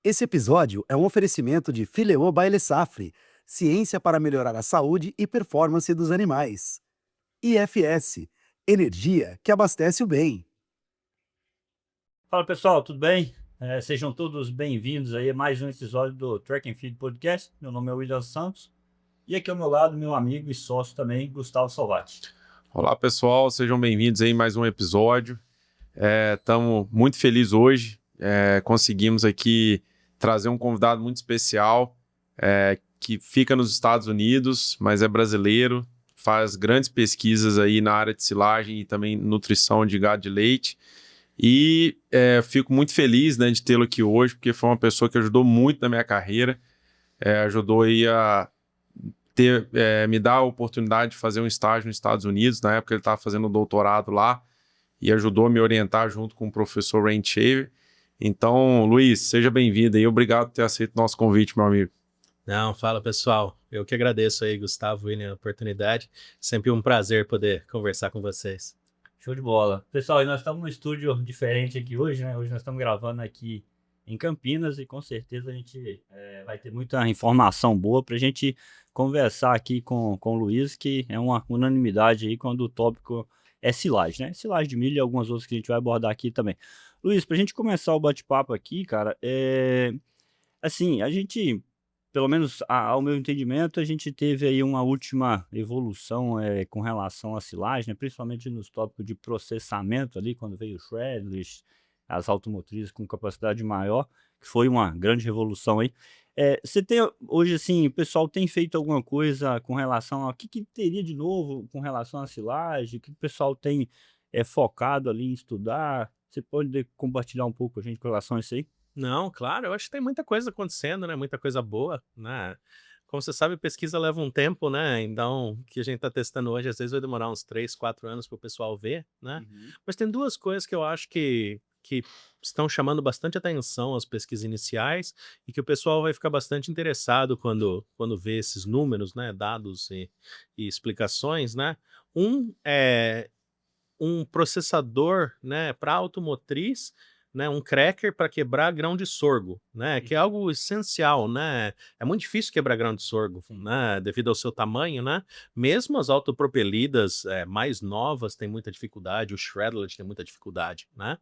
Esse episódio é um oferecimento de Fileô Baile Safre, ciência para melhorar a saúde e performance dos animais. IFS, energia que abastece o bem. Fala pessoal, tudo bem? Sejam todos bem-vindos aí a mais um episódio do Track and Field Podcast. Meu nome é William Santos e aqui ao meu lado meu amigo e sócio também, Gustavo Salvati. Olá pessoal, sejam bem-vindos aí a mais um episódio. Estamos muito felizes hoje. Conseguimos aqui trazer um convidado muito especial que fica nos Estados Unidos, mas é brasileiro, faz grandes pesquisas aí na área de silagem e também nutrição de gado de leite. E fico muito feliz, né, de tê-lo aqui hoje, porque foi uma pessoa que ajudou muito na minha carreira, ajudou aí a me dar a oportunidade de fazer um estágio nos Estados Unidos. Na época ele estava fazendo um doutorado lá e ajudou a me orientar junto com o professor Rain Shaver. Então, Luiz, seja bem-vindo aí. Obrigado por ter aceito o nosso convite, meu amigo. Não, fala pessoal. Eu que agradeço aí, Gustavo, William, a oportunidade. Sempre um prazer poder conversar com vocês. Show de bola. Pessoal, e nós estamos num estúdio diferente aqui hoje, né? Hoje nós estamos gravando aqui em Campinas e com certeza a gente vai ter muita informação boa para a gente conversar aqui com o Luiz, que é uma unanimidade aí quando o tópico é silagem, né? Silagem de milho e algumas outras que a gente vai abordar aqui também. Luiz, para a gente começar o bate-papo aqui, cara, assim, a gente, pelo menos ao meu entendimento, a gente teve aí uma última evolução com relação à silagem, né? Principalmente nos tópicos de processamento ali, quando veio o shredders, as automotrizes com capacidade maior, que foi uma grande revolução aí. Você tem hoje, assim, o pessoal tem feito alguma coisa com relação ao que teria de novo com relação à silagem, o que o pessoal tem focado ali em estudar? Você pode compartilhar um pouco com a gente com relação a isso aí? Não, claro, eu acho que tem muita coisa acontecendo, né? Muita coisa boa, né? Como você sabe, pesquisa leva um tempo, né? Então, o que a gente está testando hoje, às vezes vai demorar uns 3, 4 anos para o pessoal ver, né? Uhum. Mas tem duas coisas que eu acho que estão chamando bastante atenção as pesquisas iniciais e que o pessoal vai ficar bastante interessado quando vê esses números, né? Dados e explicações, né? Um é um processador, né, para automotriz, né, um cracker para quebrar grão de sorgo, né, que é Uhum. algo essencial, né. É muito difícil quebrar grão de sorgo, Sim. né, devido ao seu tamanho, né. Mesmo as autopropelidas, mais novas têm muita dificuldade, o Shredlet tem muita dificuldade, né.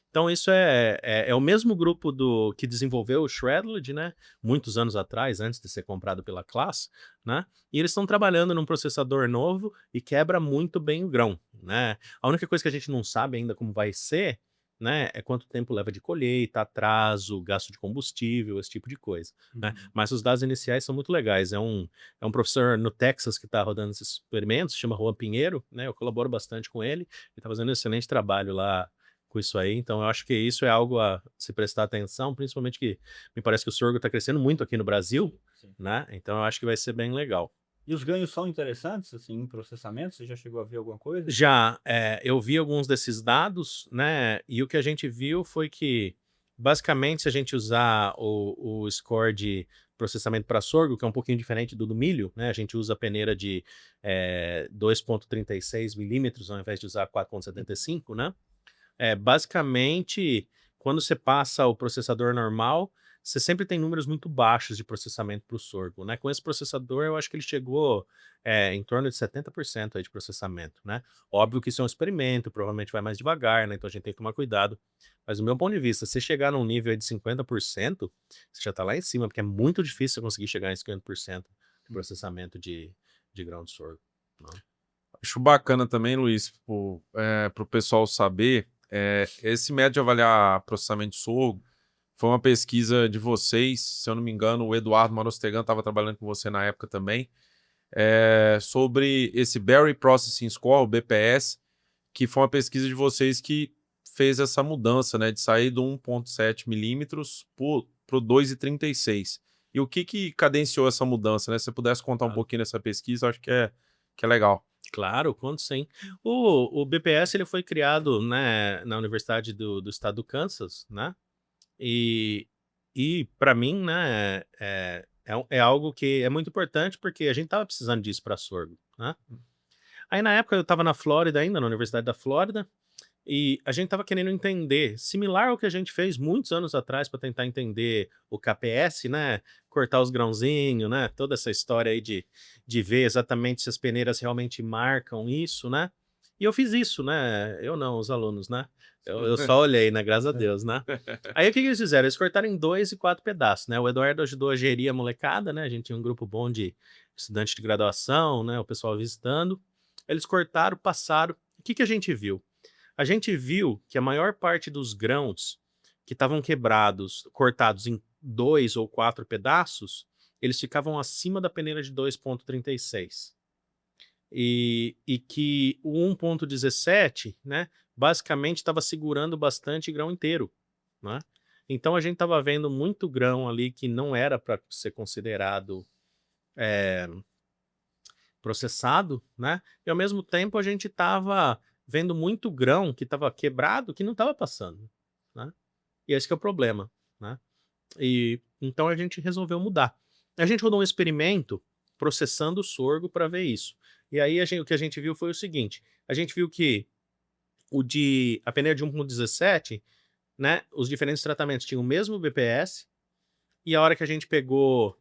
Então isso é o mesmo grupo do que desenvolveu o Shredled, né, muitos anos atrás, antes de ser comprado pela Class, né, e eles estão trabalhando num processador novo e quebra muito bem o grão, né. A única coisa que a gente não sabe ainda como vai ser, né, é quanto tempo leva de colheita, atraso, gasto de combustível, esse tipo de coisa, né. Uhum. Mas os dados iniciais são muito legais. É um professor no Texas que está rodando esses experimentos, chama Juan Pinheiro, né, eu colaboro bastante com ele, ele está fazendo um excelente trabalho lá com isso aí. Então eu acho que isso é algo a se prestar atenção, principalmente que me parece que o sorgo está crescendo muito aqui no Brasil, Sim. né, então eu acho que vai ser bem legal. E os ganhos são interessantes, assim, em processamento? Você já chegou a ver alguma coisa? Já, eu vi alguns desses dados, né, e o que a gente viu foi que, basicamente, se a gente usar o score de processamento para sorgo, que é um pouquinho diferente do milho, né, a gente usa a peneira de 2,36 milímetros ao invés de usar 4,75, né. Basicamente, quando você passa o processador normal, você sempre tem números muito baixos de processamento para o sorgo, né. Com esse processador, eu acho que ele chegou, em torno de 70% aí de processamento, né. Óbvio que isso é um experimento, provavelmente vai mais devagar, né, então a gente tem que tomar cuidado. Mas do meu ponto de vista, se chegar num nível aí de 50%, você já está lá em cima, porque é muito difícil você conseguir chegar em 50% de Uhum. processamento de grão de sorgo, né. Acho bacana também, Luiz, para o pessoal saber, esse método de avaliar processamento de sorgo foi uma pesquisa de vocês, se eu não me engano, o Eduardo Marostegan estava trabalhando com você na época também, sobre esse Berry Processing Score, o BPS, que foi uma pesquisa de vocês que fez essa mudança, né, de sair do 1,7 milímetros para o 2,36. E o que cadenciou essa mudança, né? Se você pudesse contar um Claro. pouquinho dessa pesquisa, acho que é legal. Claro, conto sim. O BPS ele foi criado, né, na Universidade do estado do Kansas, né, e para mim, né, é algo que é muito importante, porque a gente estava precisando disso para sorgo, né. Aí na época eu estava na Flórida ainda, na Universidade da Flórida, E a gente estava querendo entender, similar ao que a gente fez muitos anos atrás para tentar entender o KPS, né? Cortar os grãozinhos, né? Toda essa história aí de ver exatamente se as peneiras realmente marcam isso, né? E eu fiz isso, né? Eu não, os alunos, né? Eu só olhei, né? Graças a Deus, né? Aí o que eles fizeram? Eles cortaram em 2 e 4 pedaços, né? O Eduardo ajudou a gerir a molecada, né? A gente tinha um grupo bom de estudantes de graduação, né? O pessoal visitando. Eles cortaram, passaram. O que a gente viu? A gente viu que a maior parte dos grãos que estavam quebrados, cortados em 2 ou 4 pedaços, eles ficavam acima da peneira de 2,36. E que o 1,17, né, basicamente estava segurando bastante grão inteiro, né? Então a gente estava vendo muito grão ali que não era para ser considerado processado, né? E ao mesmo tempo a gente estava vendo muito grão que estava quebrado que não estava passando, né? E esse que é o problema, né? E então a gente resolveu mudar. A gente rodou um experimento processando o sorgo para ver isso. E aí o que a gente viu foi o seguinte: a gente viu que a peneira de 1,17, né? Os diferentes tratamentos tinham o mesmo BPS, e a hora que a gente pegou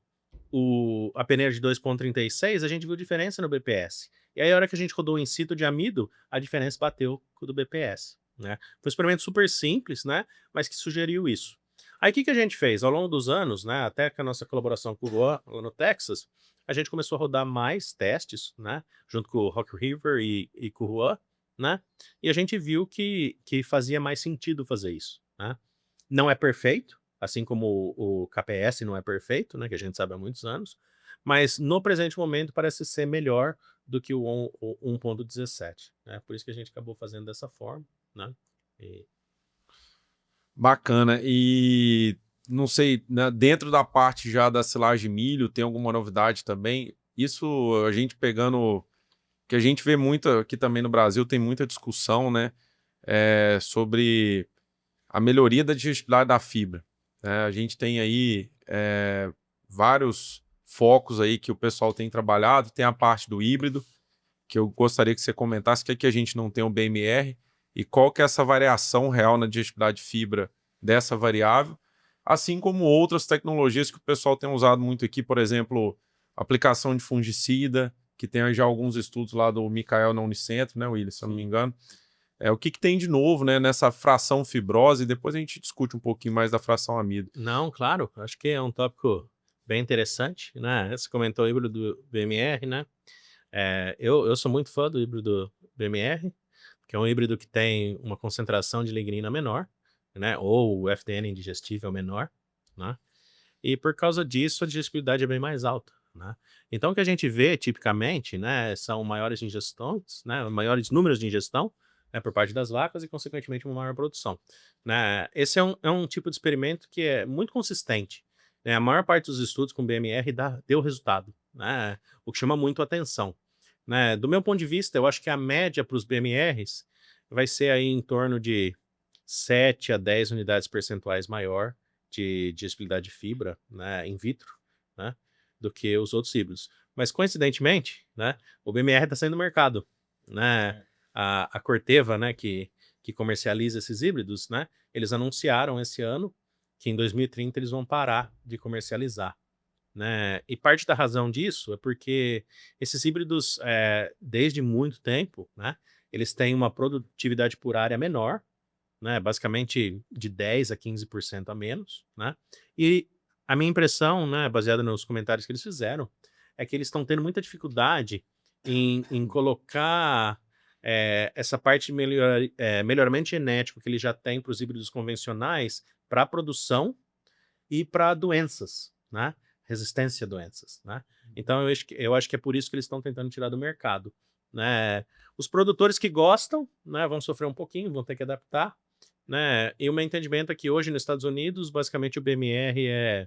a peneira de 2,36, a gente viu diferença no BPS. E aí, a hora que a gente rodou o in situ de amido, a diferença bateu com o do BPS, né? Foi um experimento super simples, né? Mas que sugeriu isso. Aí, o que a gente fez? Ao longo dos anos, né? Até com a nossa colaboração com o Juan, lá no Texas, a gente começou a rodar mais testes, né? Junto com o Rock River e com o Juan, né? E a gente viu que fazia mais sentido fazer isso, né? Não é perfeito, assim como o KPS não é perfeito, né, que a gente sabe há muitos anos, mas no presente momento parece ser melhor do que o 1,17, né? Por isso que a gente acabou fazendo dessa forma, né? E Bacana. E não sei, né, dentro da parte já da silagem de milho, tem alguma novidade também? Isso a gente pegando, que a gente vê muito aqui também no Brasil, tem muita discussão, né, sobre a melhoria da digestibilidade da fibra, né? A gente tem aí vários focos aí que o pessoal tem trabalhado, tem a parte do híbrido, que eu gostaria que você comentasse, que aqui a gente não tem o BMR, e qual que é essa variação real na digestibilidade de fibra dessa variável, assim como outras tecnologias que o pessoal tem usado muito aqui, por exemplo, aplicação de fungicida, que tem já alguns estudos lá do Mikael na Unicentro, né, Willis, se eu não me engano. O que tem de novo, né, nessa fração fibrose, e depois a gente discute um pouquinho mais da fração amido. não, claro, acho que é um tópico bem interessante, né? Você comentou o híbrido do BMR, né? Eu sou muito fã do híbrido do BMR, que é um híbrido que tem uma concentração de lignina menor, né? Ou o FDN indigestível menor, né? E por causa disso a digestibilidade é bem mais alta, né? Então o que a gente vê tipicamente, né, são maiores ingestões, né, maiores números de ingestão, né, por parte das vacas e consequentemente uma maior produção, né? Esse é um tipo de experimento que é muito consistente, né? A maior parte dos estudos com BMR deu resultado, né? O que chama muito a atenção, né? Do meu ponto de vista, eu acho que a média para os BMRs vai ser aí em torno de 7 a 10 unidades percentuais maior de digestibilidade de fibra, né, in vitro, né, do que os outros híbridos. Mas, coincidentemente, né, o BMR está saindo do mercado, né? A Corteva, né, que comercializa esses híbridos, né, eles anunciaram esse ano que em 2030 eles vão parar de comercializar, né? E parte da razão disso é porque esses híbridos, desde muito tempo, né, eles têm uma produtividade por área menor, né, basicamente de 10 a 15% a menos, né? E a minha impressão, né, baseada nos comentários que eles fizeram, é que eles estão tendo muita dificuldade em colocar essa parte de melhoramento genético que ele já tem para os híbridos convencionais para a produção e para doenças, né? Resistência a doenças, né? Então eu acho que é por isso que eles estão tentando tirar do mercado, né? Os produtores que gostam, né, vão sofrer um pouquinho, vão ter que adaptar, né? E o meu entendimento é que hoje nos Estados Unidos, basicamente o BMR é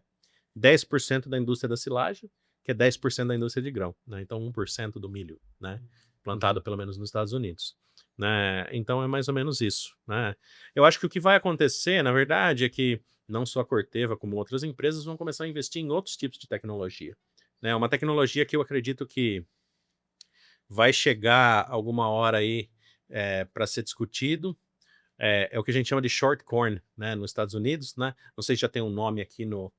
10% da indústria da silagem, que é 10% da indústria de grão, né? Então 1% do milho, né, plantado pelo menos nos Estados Unidos, né? Então é mais ou menos isso, né? Eu acho que o que vai acontecer, na verdade, é que não só a Corteva, como outras empresas vão começar a investir em outros tipos de tecnologia, né? Uma tecnologia que eu acredito que vai chegar alguma hora aí para ser discutido, é o que a gente chama de short corn, né, nos Estados Unidos, né? Não sei se já tem um nome aqui no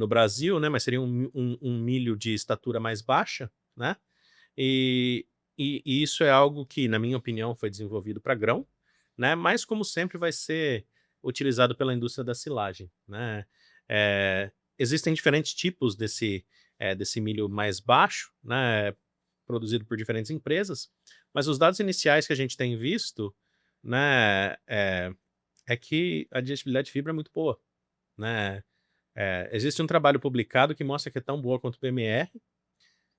Brasil, né? Mas seria um milho de estatura mais baixa, né? E, e isso é algo que, na minha opinião, foi desenvolvido para grão, né? Mas como sempre vai ser utilizado pela indústria da silagem, né? Existem diferentes tipos desse milho mais baixo, né? Produzido por diferentes empresas, mas os dados iniciais que a gente tem visto, né? É que a digestibilidade de fibra é muito boa, né? Existe um trabalho publicado que mostra que é tão boa quanto o PMR,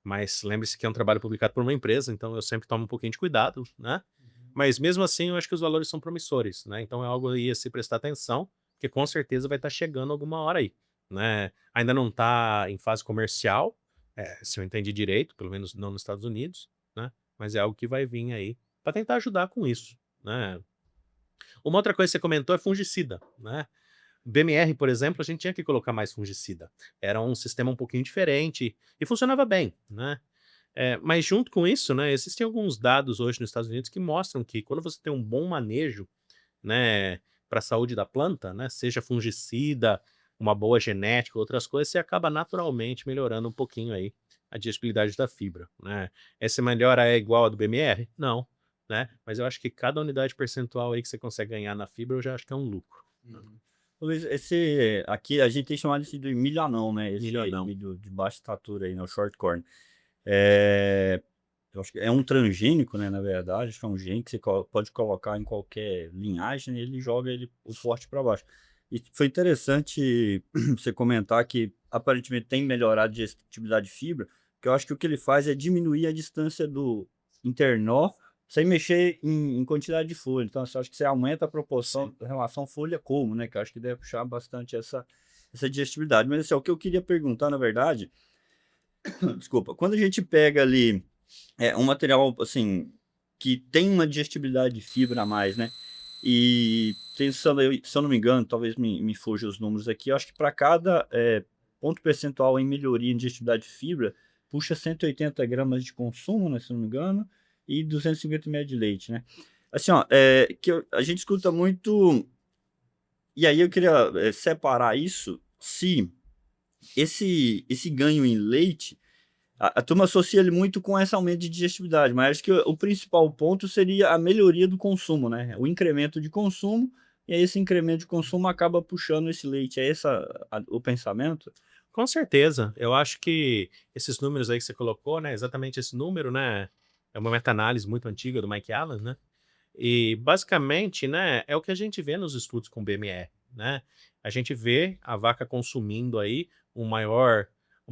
mas lembre-se que é um trabalho publicado por uma empresa, então eu sempre tomo um pouquinho de cuidado, né? Mas mesmo assim, eu acho que os valores são promissores, né? Então é algo aí a se prestar atenção, porque com certeza vai estar chegando alguma hora aí, né? Ainda não está em fase comercial, se eu entendi direito, pelo menos não nos Estados Unidos, né? Mas é algo que vai vir aí para tentar ajudar com isso, né? Uma outra coisa que você comentou é fungicida, né? BMR, por exemplo, a gente tinha que colocar mais fungicida. Era um sistema um pouquinho diferente e funcionava bem, né? Mas junto com isso, né, existem alguns dados hoje nos Estados Unidos que mostram que quando você tem um bom manejo, né, para a saúde da planta, né, seja fungicida, uma boa genética, outras coisas, você acaba naturalmente melhorando um pouquinho aí a digestibilidade da fibra, né? Essa melhora é igual a do BMR? Não, né? Mas eu acho que cada unidade percentual aí que você consegue ganhar na fibra, eu já acho que é um lucro. Ô, Luiz, esse aqui a gente tem chamado esse de milho anão, né? Esse Milho anão. milho de baixa estatura aí, né? O short corn. É, eu acho que é um transgênico, né? Na verdade, acho que é um gene que você pode colocar em qualquer linhagem e ele joga o forte para baixo. E foi interessante você comentar que aparentemente tem melhorado a digestibilidade de fibra, que eu acho que o que ele faz é diminuir a distância do internó sem mexer em quantidade de folha. Então, assim, eu acho que você aumenta a proporção em relação folha-colmo, né? Que eu acho que deve puxar bastante essa digestibilidade. Mas assim, o que eu queria perguntar, na verdade, desculpa, quando a gente pega ali um material assim que tem uma digestibilidade de fibra a mais, né? E tem, se eu não me engano, talvez me fuja os números aqui, eu acho que para cada ponto percentual em melhoria em digestibilidade de fibra, puxa 180 gramas de consumo, né, se eu não me engano, e 250 ml de leite, né? Assim, ó, a gente escuta muito, e aí eu queria separar isso, se esse ganho em leite, a turma associa ele muito com esse aumento de digestibilidade, mas acho que o principal ponto seria a melhoria do consumo, né? O incremento de consumo, e aí esse incremento de consumo acaba puxando esse leite. É esse o pensamento? Com certeza. Eu acho que esses números aí que você colocou, né? Exatamente esse número, né? É uma meta-análise muito antiga do Mike Allen, né? E basicamente, né, é o que a gente vê nos estudos com BMR, né? A gente vê a vaca consumindo aí uma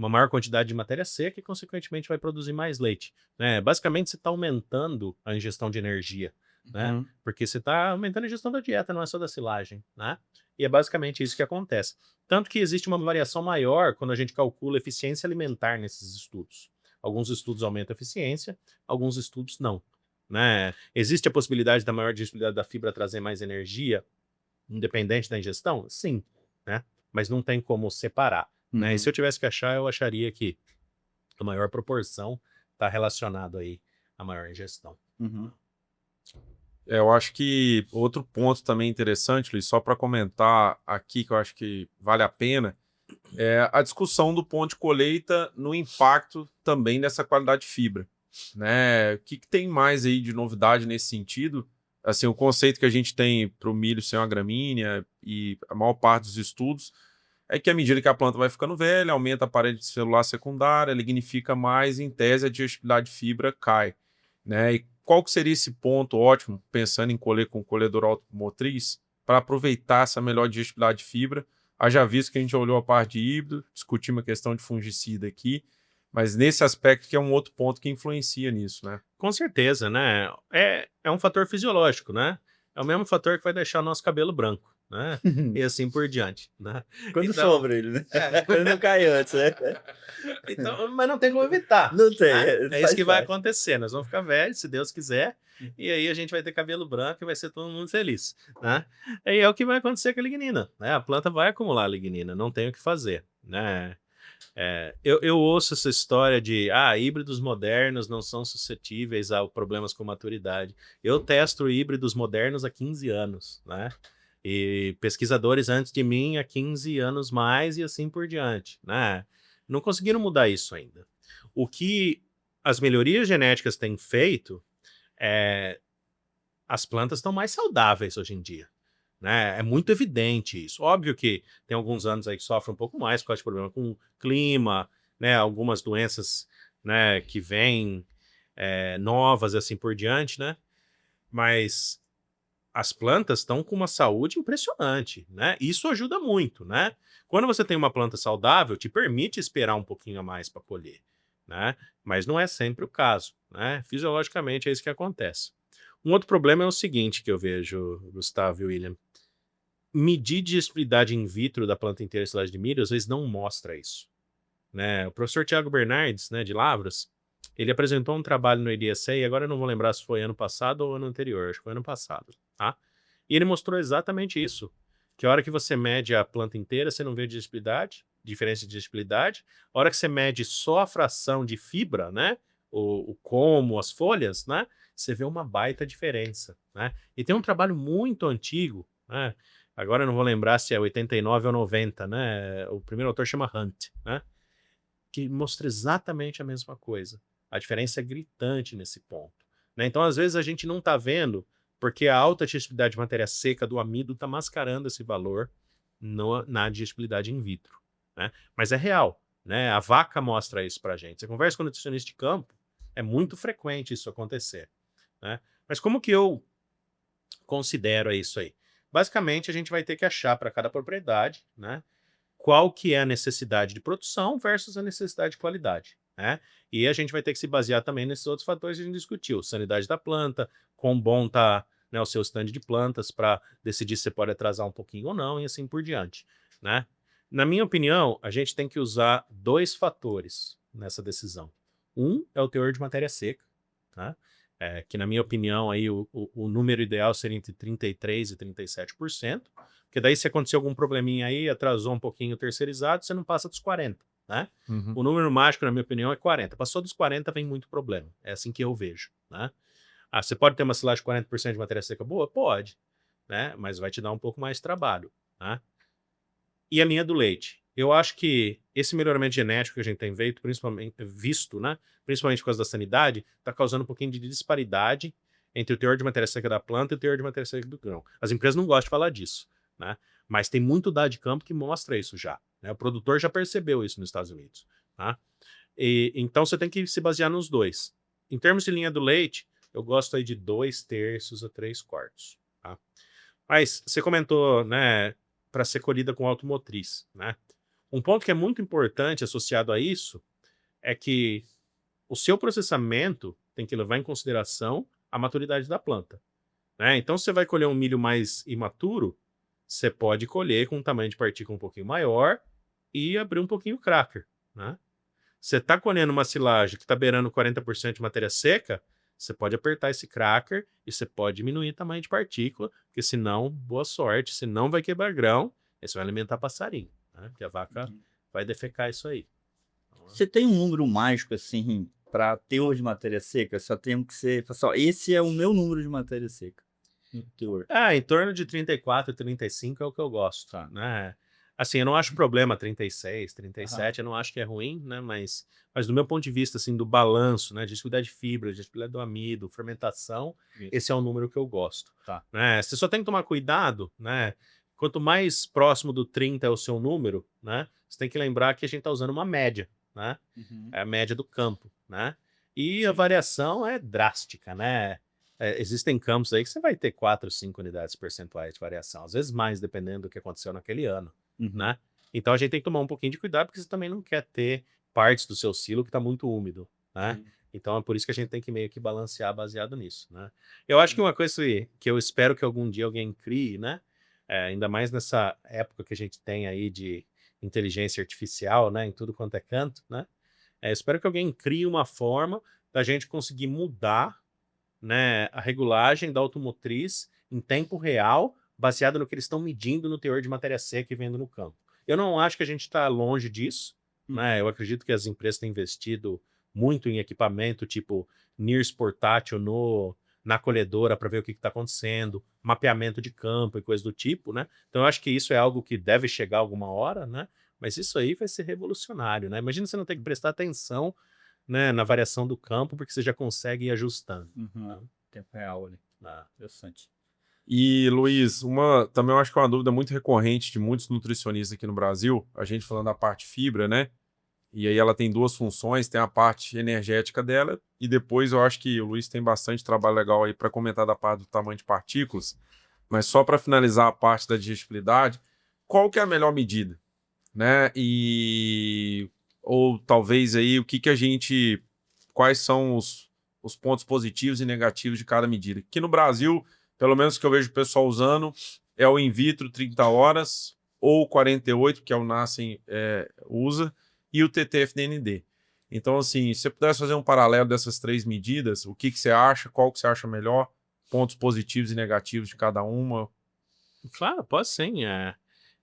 maior quantidade de matéria seca e, consequentemente, vai produzir mais leite, né? Basicamente, você está aumentando a ingestão de energia, né? Porque você está aumentando a ingestão da dieta, não é só da silagem, né? E é basicamente isso que acontece. Tanto que existe uma variação maior quando a gente calcula eficiência alimentar nesses estudos. Alguns estudos aumentam a eficiência, alguns estudos não, né? Existe a possibilidade da maior digestibilidade da fibra trazer mais energia, independente da ingestão? Sim, né? Mas não tem como separar, né? E se eu tivesse que achar, eu acharia que a maior proporção está relacionado aí à maior ingestão. Eu acho que outro ponto também interessante, Luiz, só para comentar aqui, que eu acho que vale a pena, é a discussão do ponto de colheita no impacto também dessa qualidade de fibra, né? O que tem mais aí de novidade nesse sentido? Assim, o conceito que a gente tem para o milho ser uma gramínea e a maior parte dos estudos é que à medida que a planta vai ficando velha, aumenta a parede celular secundária, lignifica mais, em tese a digestibilidade de fibra cai, né? E qual que seria esse ponto ótimo, pensando em colher com colhedor automotriz, para aproveitar essa melhor digestibilidade de fibra? Haja visto que a gente olhou a parte de híbrido, discutimos a questão de fungicida aqui, mas nesse aspecto que é um outro ponto que influencia nisso, né? Com certeza, né? É um fator fisiológico, né? É o mesmo fator que vai deixar o nosso cabelo branco, né? E assim por diante, né? Quando Então, sobra ele, né? Quando não cai antes, né? então, mas não tem como evitar. Não tem, né? É faz isso que vai parte. acontecer. Nós vamos ficar velhos, se Deus quiser, e aí a gente vai ter cabelo branco e vai ser todo mundo feliz, né? E é o que vai acontecer com a lignina, né? A planta vai acumular lignina, não tem o que fazer, né? Eu ouço essa história de híbridos modernos não são suscetíveis a problemas com maturidade. Eu testo híbridos modernos há 15 anos, né? E pesquisadores antes de mim há 15 anos mais e assim por diante, né? Não conseguiram mudar isso ainda. O que as melhorias genéticas têm feito é as plantas estão mais saudáveis hoje em dia, né? É muito evidente isso. Óbvio que tem alguns anos aí que sofrem um pouco mais por causa de problema com o clima, né? Algumas doenças, né, que vêm novas assim por diante, né? Mas as plantas estão com uma saúde impressionante, né? Isso ajuda muito, né? Quando você tem uma planta saudável, te permite esperar um pouquinho a mais para colher, né? Mas não é sempre o caso, né? Fisiologicamente é isso que acontece. Um outro problema é o seguinte que eu vejo, Gustavo e William. Medir digestibilidade in vitro da planta inteira de silagem de milho às vezes não mostra isso, né? O professor Tiago Bernardes, né, de Lavras, ele apresentou um trabalho no IDSA, e agora eu não vou lembrar se foi ano passado ou ano anterior, acho que foi ano passado, tá? E ele mostrou exatamente isso, que a hora que você mede a planta inteira, você não vê digestibilidade, diferença de digestibilidade. A hora que você mede só a fração de fibra, né, o como, as folhas, né, você vê uma baita diferença, né? E tem um trabalho muito antigo, né, agora eu não vou lembrar se é 89 ou 90, né, o primeiro autor chama Hunt, né, que mostra exatamente a mesma coisa. A diferença é gritante nesse ponto, né? Então, às vezes, a gente não está vendo porque a alta digestibilidade de matéria seca do amido está mascarando esse valor na digestibilidade in vitro, né? Mas é real, né? A vaca mostra isso para a gente. Você conversa com o nutricionista de campo, é muito frequente isso acontecer, né? Mas como que eu considero isso aí? Basicamente, a gente vai ter que achar para cada propriedade, né, qual que é a necessidade de produção versus a necessidade de qualidade, né? E a gente vai ter que se basear também nesses outros fatores que a gente discutiu, sanidade da planta, quão bom tá, né, o seu stand de plantas para decidir se você pode atrasar um pouquinho ou não e assim por diante, né? Na minha opinião, a gente tem que usar 2 fatores nessa decisão. Um é o teor de matéria seca, tá? Que na minha opinião aí o número ideal seria entre 33% e 37%, porque daí se acontecer algum probleminha aí, atrasou um pouquinho o terceirizado, você não passa dos 40%, né? Uhum. O número mágico, na minha opinião, é 40%. Passou dos 40%, vem muito problema. É assim que eu vejo, né? Você pode ter uma silagem de 40% de matéria seca boa? Pode, né? Mas vai te dar um pouco mais de trabalho, né? E a linha do leite. Eu acho que esse melhoramento genético que a gente tem visto, né, principalmente por causa da sanidade, está causando um pouquinho de disparidade entre o teor de matéria seca da planta e o teor de matéria seca do grão. As empresas não gostam de falar disso, né? Mas tem muito dado de campo que mostra isso já, né? O produtor já percebeu isso nos Estados Unidos, tá? Então você tem que se basear nos dois. Em termos de linha do leite, eu gosto aí de 2/3 a 3/4, tá? Mas você comentou, né, para ser colhida com automotriz, né? Um ponto que é muito importante associado a isso é que o seu processamento tem que levar em consideração a maturidade da planta, né? Então, se você vai colher um milho mais imaturo, você pode colher com um tamanho de partícula um pouquinho maior e abrir um pouquinho o cracker, né? Você está colhendo uma silagem que está beirando 40% de matéria seca, você pode apertar esse cracker e você pode diminuir o tamanho de partícula, porque senão, boa sorte, senão vai quebrar grão, e você vai alimentar passarinho, né? Porque a vaca vai defecar isso aí. Você tem um número mágico, assim, para teor de matéria seca? Só tem que ser, pessoal, esse é o meu número de matéria seca. Teor. Em torno de 34, 35 é o que eu gosto, Tá. né? Assim, eu não acho problema 36, 37, eu não acho que é ruim, né? Mas do meu ponto de vista, assim, do balanço, né? Digestibilidade de fibra, digestibilidade do amido, fermentação, Isso. esse é o número que eu gosto. Tá. Né? Você só tem que tomar cuidado, né? Quanto mais próximo do 30 é o seu número, né? Você tem que lembrar que a gente está usando uma média, né? É a média do campo, né? E a variação é drástica, né? Existem campos aí que você vai ter 4, 5 unidades percentuais de variação, às vezes mais, dependendo do que aconteceu naquele ano, né? Então a gente tem que tomar um pouquinho de cuidado, porque você também não quer ter partes do seu silo que está muito úmido, né? Então é por isso que a gente tem que meio que balancear baseado nisso, né? Eu acho que uma coisa que eu espero que algum dia alguém crie, né? Ainda mais nessa época que a gente tem aí de inteligência artificial, né? Em tudo quanto é canto, né? Espero que alguém crie uma forma da gente conseguir mudar, né, a regulagem da automotriz em tempo real, baseada no que eles estão medindo no teor de matéria seca e vendo no campo. Eu não acho que a gente está longe disso, né? Eu acredito que as empresas têm investido muito em equipamento, tipo NIRS portátil na colhedora para ver o que está acontecendo, mapeamento de campo e coisa do tipo, né? Então eu acho que isso é algo que deve chegar alguma hora, né? Mas isso aí vai ser revolucionário, né? Imagina você não ter que prestar atenção, né, na variação do campo, porque você já consegue ir ajustando. Uhum. Tempo real ali. Ah, Interessante. E, Luiz, também eu acho que é uma dúvida muito recorrente de muitos nutricionistas aqui no Brasil, a gente falando da parte fibra, né? E aí ela tem duas funções, tem a parte energética dela, e depois eu acho que o Luiz tem bastante trabalho legal aí para comentar da parte do tamanho de partículas, mas só para finalizar a parte da digestibilidade, qual que é a melhor medida, né? Ou talvez aí quais são os pontos positivos e negativos de cada medida. Aqui no Brasil, pelo menos que eu vejo o pessoal usando, é o in vitro 30 horas, ou 48, que é o Nascem usa, e o TTFDND. Então, assim, se você pudesse fazer um paralelo dessas três medidas, o que você acha, qual que você acha melhor, pontos positivos e negativos de cada uma? claro, pode sim.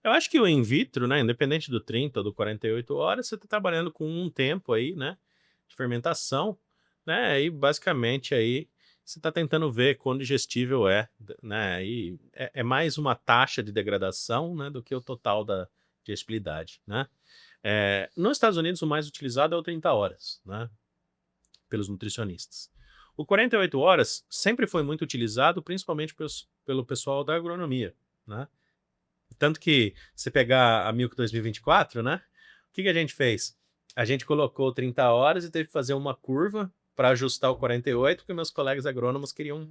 Eu acho que o in vitro, né, independente do 30 ou do 48 horas, você está trabalhando com um tempo aí, né, de fermentação, né, e basicamente aí você está tentando ver quão digestível né, e é mais uma taxa de degradação, né, do que o total da digestibilidade, né. Nos Estados Unidos, o mais utilizado é o 30 horas, né, pelos nutricionistas. O 48 horas sempre foi muito utilizado, principalmente pelo pessoal da agronomia, né. Tanto que você pegar a Milk 2024, né? O que a gente fez? A gente colocou 30 horas e teve que fazer uma curva para ajustar o 48, porque meus colegas agrônomos queriam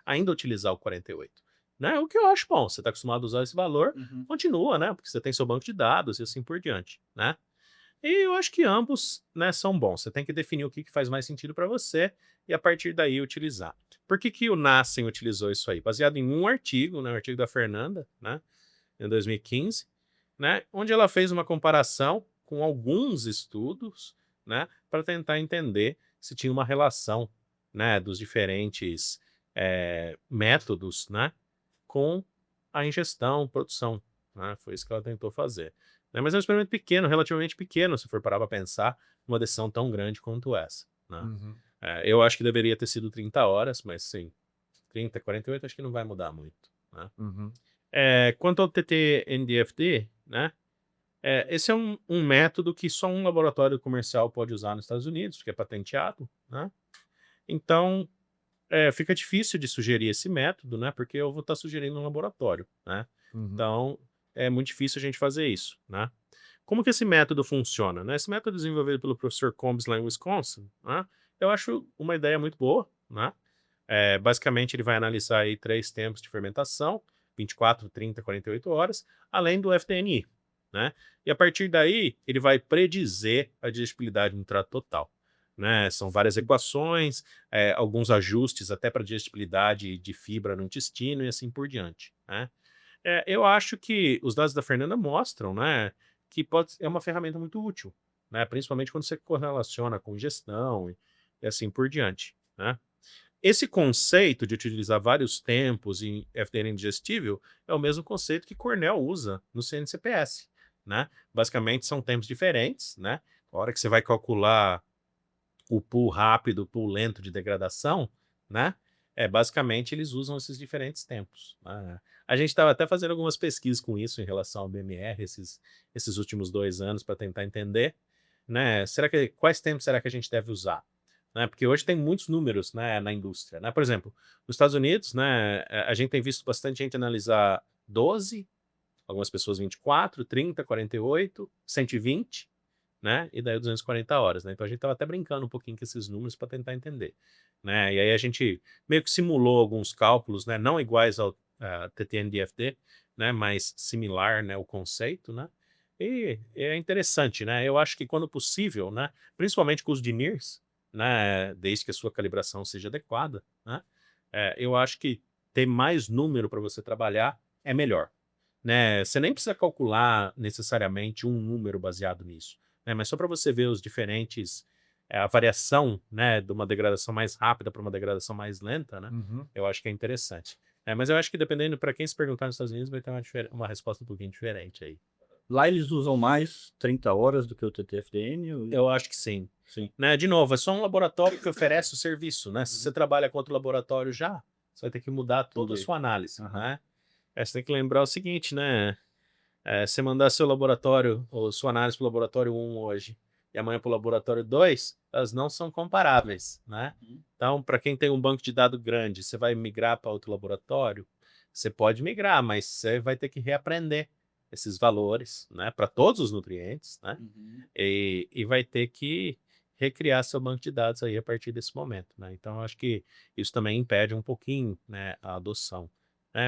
ainda utilizar o 48. Né? O que eu acho bom, você está acostumado a usar esse valor, continua, né? Porque você tem seu banco de dados e assim por diante, né? E eu acho que ambos, né, são bons. Você tem que definir o que faz mais sentido para você e a partir daí utilizar. Por que o Nassen utilizou isso aí? Baseado em um artigo, né, o artigo da Fernanda, né? Em 2015, né, onde ela fez uma comparação com alguns estudos, né, para tentar entender se tinha uma relação, né, dos diferentes métodos, né, com a ingestão, produção, né, foi isso que ela tentou fazer. Né, mas é um experimento pequeno, relativamente pequeno, se for parar para pensar, numa decisão tão grande quanto essa. Né. Uhum. Eu acho que deveria ter sido 30 horas, mas sim, 30, 48 acho que não vai mudar muito. Né. Uhum. Quanto ao TT-NDFD, né? Esse é um método que só um laboratório comercial pode usar nos Estados Unidos, que é patenteado, né? Então, fica difícil de sugerir esse método, né? Porque eu vou estar sugerindo um laboratório, né? Uhum. Então, é muito difícil a gente fazer isso, né? Como que esse método funciona? Né? Esse método é desenvolvido pelo professor Combs lá em Wisconsin, né? Eu acho uma ideia muito boa, né? Basicamente, ele vai analisar aí 3 tempos de fermentação, 24, 30, 48 horas, além do FDNI, né? E a partir daí, ele vai predizer a digestibilidade no trato total, né? São várias equações, alguns ajustes até para digestibilidade de fibra no intestino e assim por diante, né? Eu acho que os dados da Fernanda mostram, né, que é uma ferramenta muito útil, né? Principalmente quando você correlaciona com gestão e assim por diante, né? Esse conceito de utilizar vários tempos em FDN digestível é o mesmo conceito que Cornell usa no CNCPS, né? Basicamente são tempos diferentes, né? A hora que você vai calcular o pool rápido, o pool lento de degradação, né? Basicamente eles usam esses diferentes tempos. Né? A gente estava até fazendo algumas pesquisas com isso em relação ao BMR esses últimos 2 anos para tentar entender, né? Quais tempos será que a gente deve usar? Né? Porque hoje tem muitos números, né, na indústria. Né? Por exemplo, nos Estados Unidos, né, a gente tem visto bastante gente analisar 12, algumas pessoas 24, 30, 48, 120, né? E daí 240 horas, né? Então a gente estava até brincando um pouquinho com esses números para tentar entender, né? E aí a gente meio que simulou alguns cálculos, né? Não iguais ao TT-NDFD, né? Mas similar, né? O conceito, né? E é interessante, né? Eu acho que quando possível, né? Principalmente com os de NIRS, né? Desde que a sua calibração seja adequada, né? Eu acho que ter mais número para você trabalhar é melhor, né? Você nem precisa calcular necessariamente um número baseado nisso, né? Mas só para você ver os diferentes, a variação, né, de uma degradação mais rápida para uma degradação mais lenta, né? Uhum. Eu acho que é interessante. Mas eu acho que dependendo para quem se perguntar nos Estados Unidos vai ter uma resposta um pouquinho diferente aí. Lá eles usam mais 30 horas do que o TTFDN? Eu acho que sim. Sim. Né? De novo, é só um laboratório que oferece o serviço, né? Se você trabalha com outro laboratório já, você vai ter que mudar toda a sua análise, né? Você tem que lembrar o seguinte, né? Você mandar seu laboratório ou sua análise para o laboratório 1 hoje e amanhã para o laboratório 2, elas não são comparáveis, né? Então, para quem tem um banco de dados grande, você vai migrar para outro laboratório, você pode migrar, mas você vai ter que reaprender esses valores, né? Para todos os nutrientes, né? E vai ter que recriar seu banco de dados aí a partir desse momento, né? Então, eu acho que isso também impede um pouquinho, né, a adoção.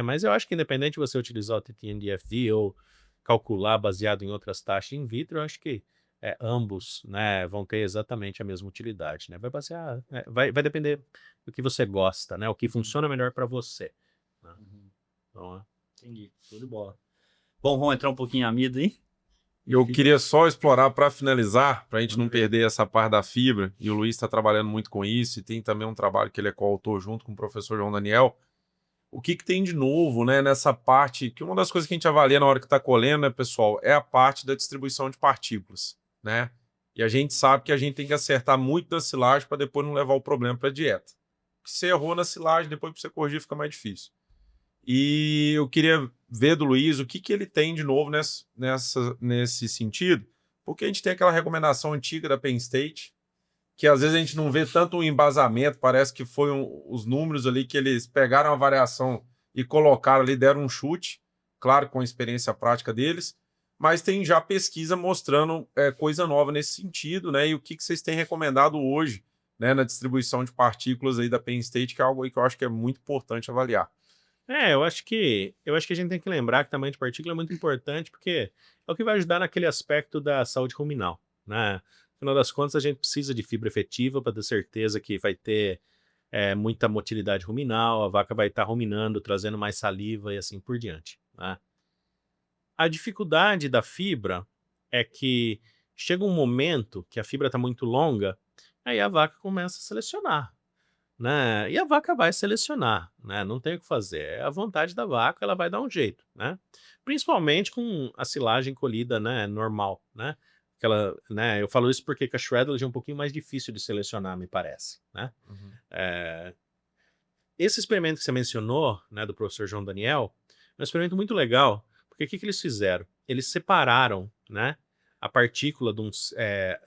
Mas eu acho que independente de você utilizar o TTNDFD ou calcular baseado em outras taxas in vitro, eu acho que ambos, né, vão ter exatamente a mesma utilidade, né? Vai basear, vai depender do que você gosta, né? O que funciona melhor para você. Né? Então, Entendi. Show de bola. Bom, vamos entrar um pouquinho em amido aí? Eu queria só explorar para finalizar, para a gente não perder essa parte da fibra, e o Luiz está trabalhando muito com isso, e tem também um trabalho que ele é coautor junto com o professor João Daniel. O que tem de novo, né, nessa parte, que uma das coisas que a gente avalia na hora que está colhendo, né, pessoal, é a parte da distribuição de partículas, né? E a gente sabe que a gente tem que acertar muito da silagem para depois não levar o problema para a dieta. Se você errou na silagem, depois para você corrigir fica mais difícil. E eu queria ver do Luiz o que ele tem de novo nesse sentido, porque a gente tem aquela recomendação antiga da Penn State, que às vezes a gente não vê tanto um embasamento, parece que foi os números ali que eles pegaram a variação e colocaram ali, deram um chute, claro, com a experiência prática deles, mas tem já pesquisa mostrando coisa nova nesse sentido, né? E o que vocês têm recomendado hoje, né, na distribuição de partículas aí da Penn State, que é algo aí que eu acho que é muito importante avaliar. eu acho que a gente tem que lembrar que tamanho de partícula é muito importante, porque é o que vai ajudar naquele aspecto da saúde ruminal, né? No final das contas, a gente precisa de fibra efetiva para ter certeza que vai ter muita motilidade ruminal, a vaca vai estar ruminando, trazendo mais saliva e assim por diante, né? A dificuldade da fibra é que chega um momento que a fibra está muito longa, aí a vaca começa a selecionar, né? E a vaca vai selecionar, né? Não tem o que fazer. É a vontade da vaca, ela vai dar um jeito, né? Principalmente com a silagem colhida, né, normal, né? Né? Eu falo isso porque com a shredded é um pouquinho mais difícil de selecionar, me parece, né? Esse experimento que você mencionou, né, do professor João Daniel, é um experimento muito legal, porque o que eles fizeram? Eles separaram, né, a partícula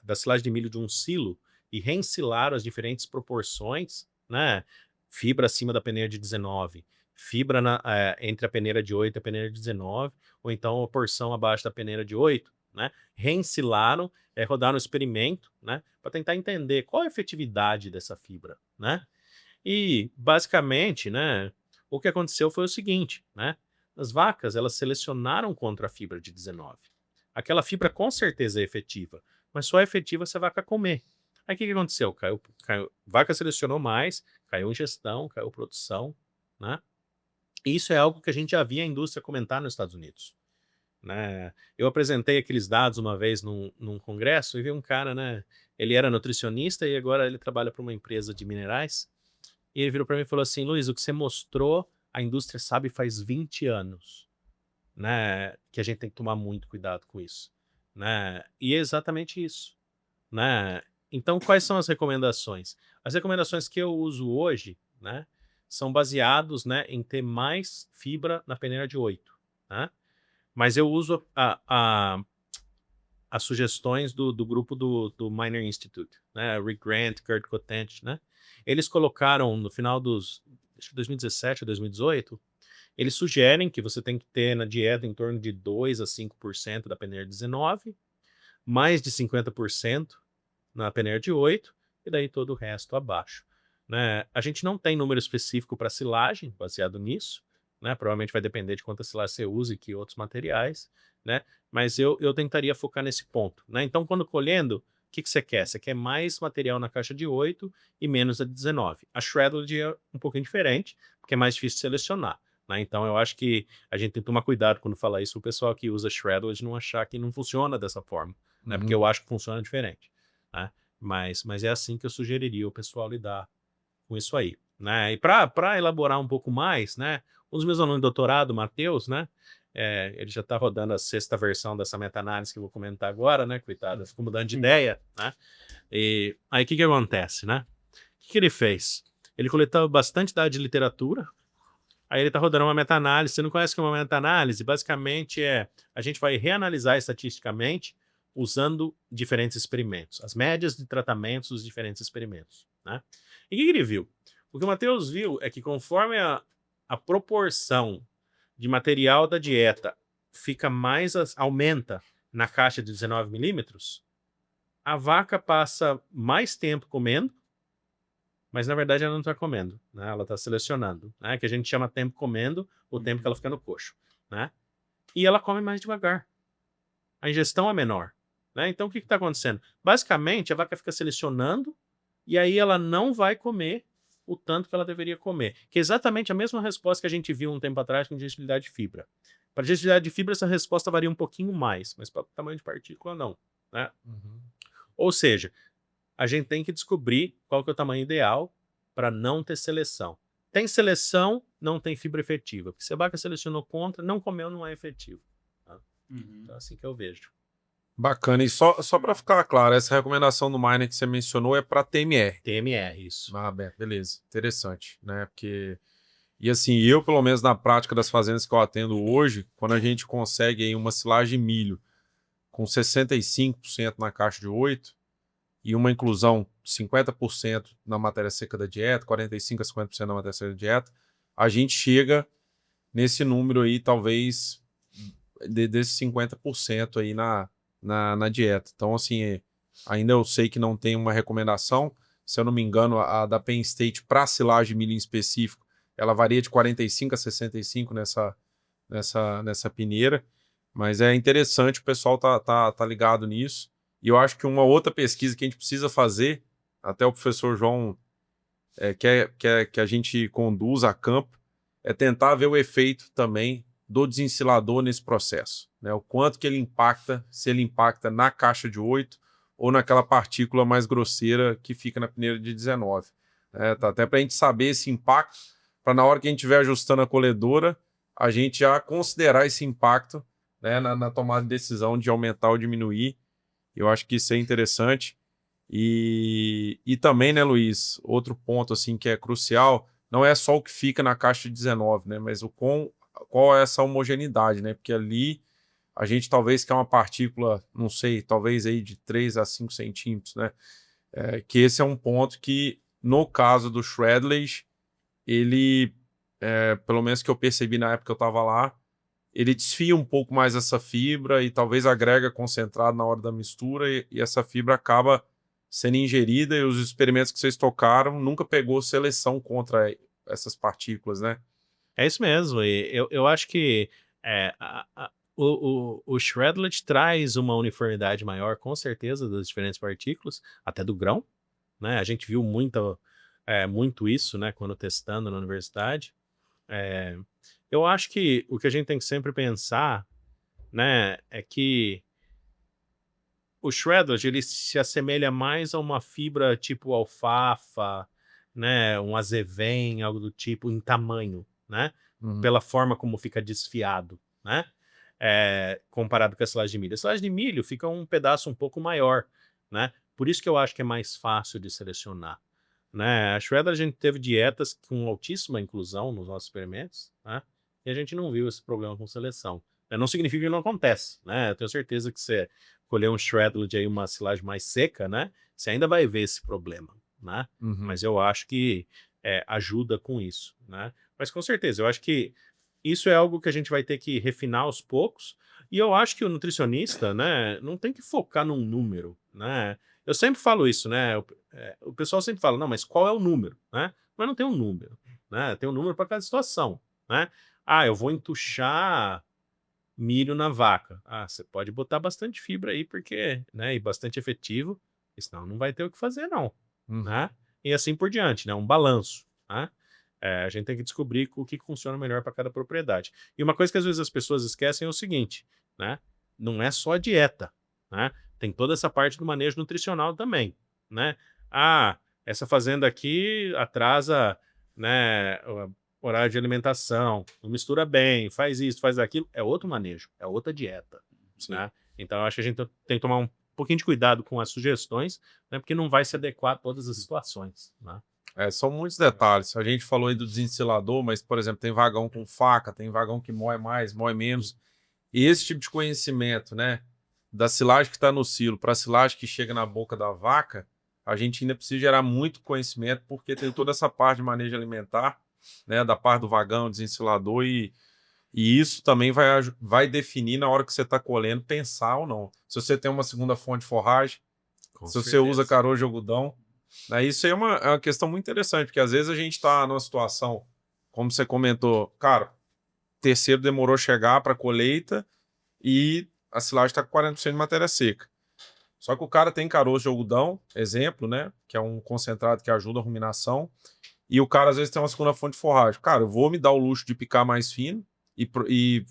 da silagem de milho de um silo e reensilaram as diferentes proporções, né, fibra acima da peneira de 19, fibra entre a peneira de 8 e a peneira de 19, ou então a porção abaixo da peneira de 8, né, reensilaram, rodaram um experimento, né, para tentar entender qual a efetividade dessa fibra, né? E, basicamente, né, o que aconteceu foi o seguinte, né? As vacas, elas selecionaram contra a fibra de 19. Aquela fibra com certeza é efetiva, mas só é efetiva se a vaca comer. Aí o que aconteceu? Vaca selecionou mais, caiu ingestão, caiu produção, né? E isso é algo que a gente já via a indústria comentar nos Estados Unidos, né? Eu apresentei aqueles dados uma vez num congresso e vi um cara, né? Ele era nutricionista e agora ele trabalha para uma empresa de minerais. E ele virou para mim e falou assim: Luiz, o que você mostrou, a indústria sabe faz 20 anos, né? Que a gente tem que tomar muito cuidado com isso, né? E é exatamente isso, né? Então, quais são as recomendações? As recomendações que eu uso hoje, né, são baseados, né, em ter mais fibra na peneira de 8, né? Mas eu uso as sugestões do grupo do Miner Institute, né? Rick Grant, Kurt Cotent, né? Eles colocaram no final acho que 2017 ou 2018, eles sugerem que você tem que ter na dieta em torno de 2 a 5% da peneira 19, mais de 50% na peneira de 8, e daí todo o resto abaixo, né? A gente não tem número específico para silagem baseado nisso, né? Provavelmente vai depender de quanta silagem você usa e que outros materiais, né? Mas eu tentaria focar nesse ponto, né? Então, quando colhendo, o que você quer? Você quer mais material na caixa de 8 e menos a de 19. A shredded é um pouquinho diferente, porque é mais difícil de selecionar, né? Então, eu acho que a gente tem que tomar cuidado quando falar isso, o pessoal que usa shredded não achar que não funciona dessa forma, né? Porque eu acho que funciona diferente, né? Mas é assim que eu sugeriria o pessoal lidar com isso aí, né? E para elaborar um pouco mais, né, Um dos meus alunos de doutorado, o Matheus, né? Ele já está rodando a 6ª versão dessa meta-análise que eu vou comentar agora, né? Coitado, eu fico mudando de ideia, né? E aí o que acontece, né? O que ele fez? Ele coletou bastante dados de literatura, aí ele está rodando uma meta-análise. Você não conhece o que é uma meta-análise? Basicamente a gente vai reanalisar estatisticamente usando diferentes experimentos, as médias de tratamentos dos diferentes experimentos, né? E o que ele viu? O que o Matheus viu é que conforme a proporção de material da dieta aumenta na caixa de 19 milímetros, a vaca passa mais tempo comendo, mas na verdade ela não está comendo, né? Ela está selecionando, né? Que a gente chama tempo comendo, o tempo que ela fica no coxo, né? E ela come mais devagar. A ingestão é menor, né? Então o que está acontecendo? Basicamente a vaca fica selecionando e aí ela não vai comer o tanto que ela deveria comer. Que é exatamente a mesma resposta que a gente viu um tempo atrás com digestibilidade de fibra. Para digestibilidade de fibra essa resposta varia um pouquinho mais, mas para o tamanho de partícula não, né? Ou seja, a gente tem que descobrir qual que é o tamanho ideal para não ter seleção. Tem seleção, não tem fibra efetiva. Porque se a vaca selecionou contra, não comeu, não é efetivo. Tá? Então é assim que eu vejo. Bacana. E só para ficar claro, essa recomendação do Miner que você mencionou é para TMR. TMR, isso. Beleza. Interessante, né? Porque... E assim, eu, pelo menos na prática das fazendas que eu atendo hoje, quando a gente consegue aí uma silagem de milho com 65% na caixa de 8 e uma inclusão de 50% na matéria seca da dieta, 45% a 50% na matéria seca da dieta, a gente chega nesse número aí, talvez, desses 50% aí na dieta. Então, assim, ainda eu sei que não tem uma recomendação. Se eu não me engano, a da Penn State para silagem de milho em específico, ela varia de 45 a 65 nessa peneira. Mas é interessante, o pessoal tá ligado nisso. E eu acho que uma outra pesquisa que a gente precisa fazer, até o professor João quer que a gente conduza a campo, é tentar ver o efeito também do desensilador nesse processo, né? O quanto que ele impacta, se ele impacta na caixa de 8 ou naquela partícula mais grosseira que fica na peneira de 19. Tá até para a gente saber esse impacto, para na hora que a gente estiver ajustando a colhedora, a gente já considerar esse impacto, né, na tomada de decisão de aumentar ou diminuir. Eu acho que isso é interessante. E também, né, Luiz, outro ponto assim que é crucial, não é só o que fica na caixa de 19, né, mas qual é essa homogeneidade, né? Porque ali a gente talvez quer uma partícula, não sei, talvez aí de 3 a 5 centímetros, né? Que esse é um ponto que, no caso do shredlage, ele, pelo menos que eu percebi na época que eu estava lá, ele desfia um pouco mais essa fibra e talvez agrega concentrado na hora da mistura e essa fibra acaba sendo ingerida e os experimentos que vocês tocaram nunca pegou seleção contra essas partículas, né? É isso mesmo. E eu acho que o shredlage traz uma uniformidade maior, com certeza, das diferentes partículas, até do grão, né? A gente viu muito isso, né, quando testando na universidade. Eu acho que o que a gente tem que sempre pensar, né, é que o shredlage ele se assemelha mais a uma fibra tipo alfafa, né, um azevém, algo do tipo, em tamanho, né? Pela forma como fica desfiado, né? Comparado com a silagem de milho. A silagem de milho fica um pedaço um pouco maior, né? Por isso que eu acho que é mais fácil de selecionar, né? A shredder a gente teve dietas com altíssima inclusão nos nossos experimentos, né? E a gente não viu esse problema com seleção. Não significa que não acontece, né? Eu tenho certeza que você colher um shredder de aí, uma silagem mais seca, né? Você ainda vai ver esse problema, né? Mas eu acho que ajuda com isso, né? Mas com certeza, eu acho que isso é algo que a gente vai ter que refinar aos poucos. E eu acho que o nutricionista, né, não tem que focar num número, né? Eu sempre falo isso, né? O pessoal sempre fala, não, mas qual é o número, né? Mas não tem um número, né? Tem um número para cada situação, né? Eu vou entuchar milho na vaca. Você pode botar bastante fibra aí, porque, né, e bastante efetivo, senão não vai ter o que fazer, não, né? E assim por diante, né? Um balanço, né? A gente tem que descobrir o que funciona melhor para cada propriedade. E uma coisa que às vezes as pessoas esquecem é o seguinte, né? Não é só a dieta, né? Tem toda essa parte do manejo nutricional também, né? Essa fazenda aqui atrasa, né, horário de alimentação, não mistura bem, faz isso, faz aquilo, é outro manejo, é outra dieta, né? Então, eu acho que a gente tem que tomar um pouquinho de cuidado com as sugestões, né? Porque não vai se adequar a todas as situações, né? São muitos detalhes. A gente falou aí do desensilador, mas, por exemplo, tem vagão com faca, tem vagão que moe mais, moe menos. E esse tipo de conhecimento, né, da silagem que está no silo para a silagem que chega na boca da vaca, a gente ainda precisa gerar muito conhecimento, porque tem toda essa parte de manejo alimentar, né, da parte do vagão, desensilador, e isso também vai definir na hora que você está colhendo, pensar ou não. Se você tem uma segunda fonte de forragem, se você usa caroço de algodão, né, isso aí é uma questão muito interessante, porque às vezes a gente está numa situação, como você comentou, cara, terceiro demorou a chegar para a colheita e a silagem está com 40% de matéria seca. Só que o cara tem caroço de algodão, exemplo, né? Que é um concentrado que ajuda a ruminação. E o cara às vezes tem uma segunda fonte de forragem. Cara, eu vou me dar o luxo de picar mais fino e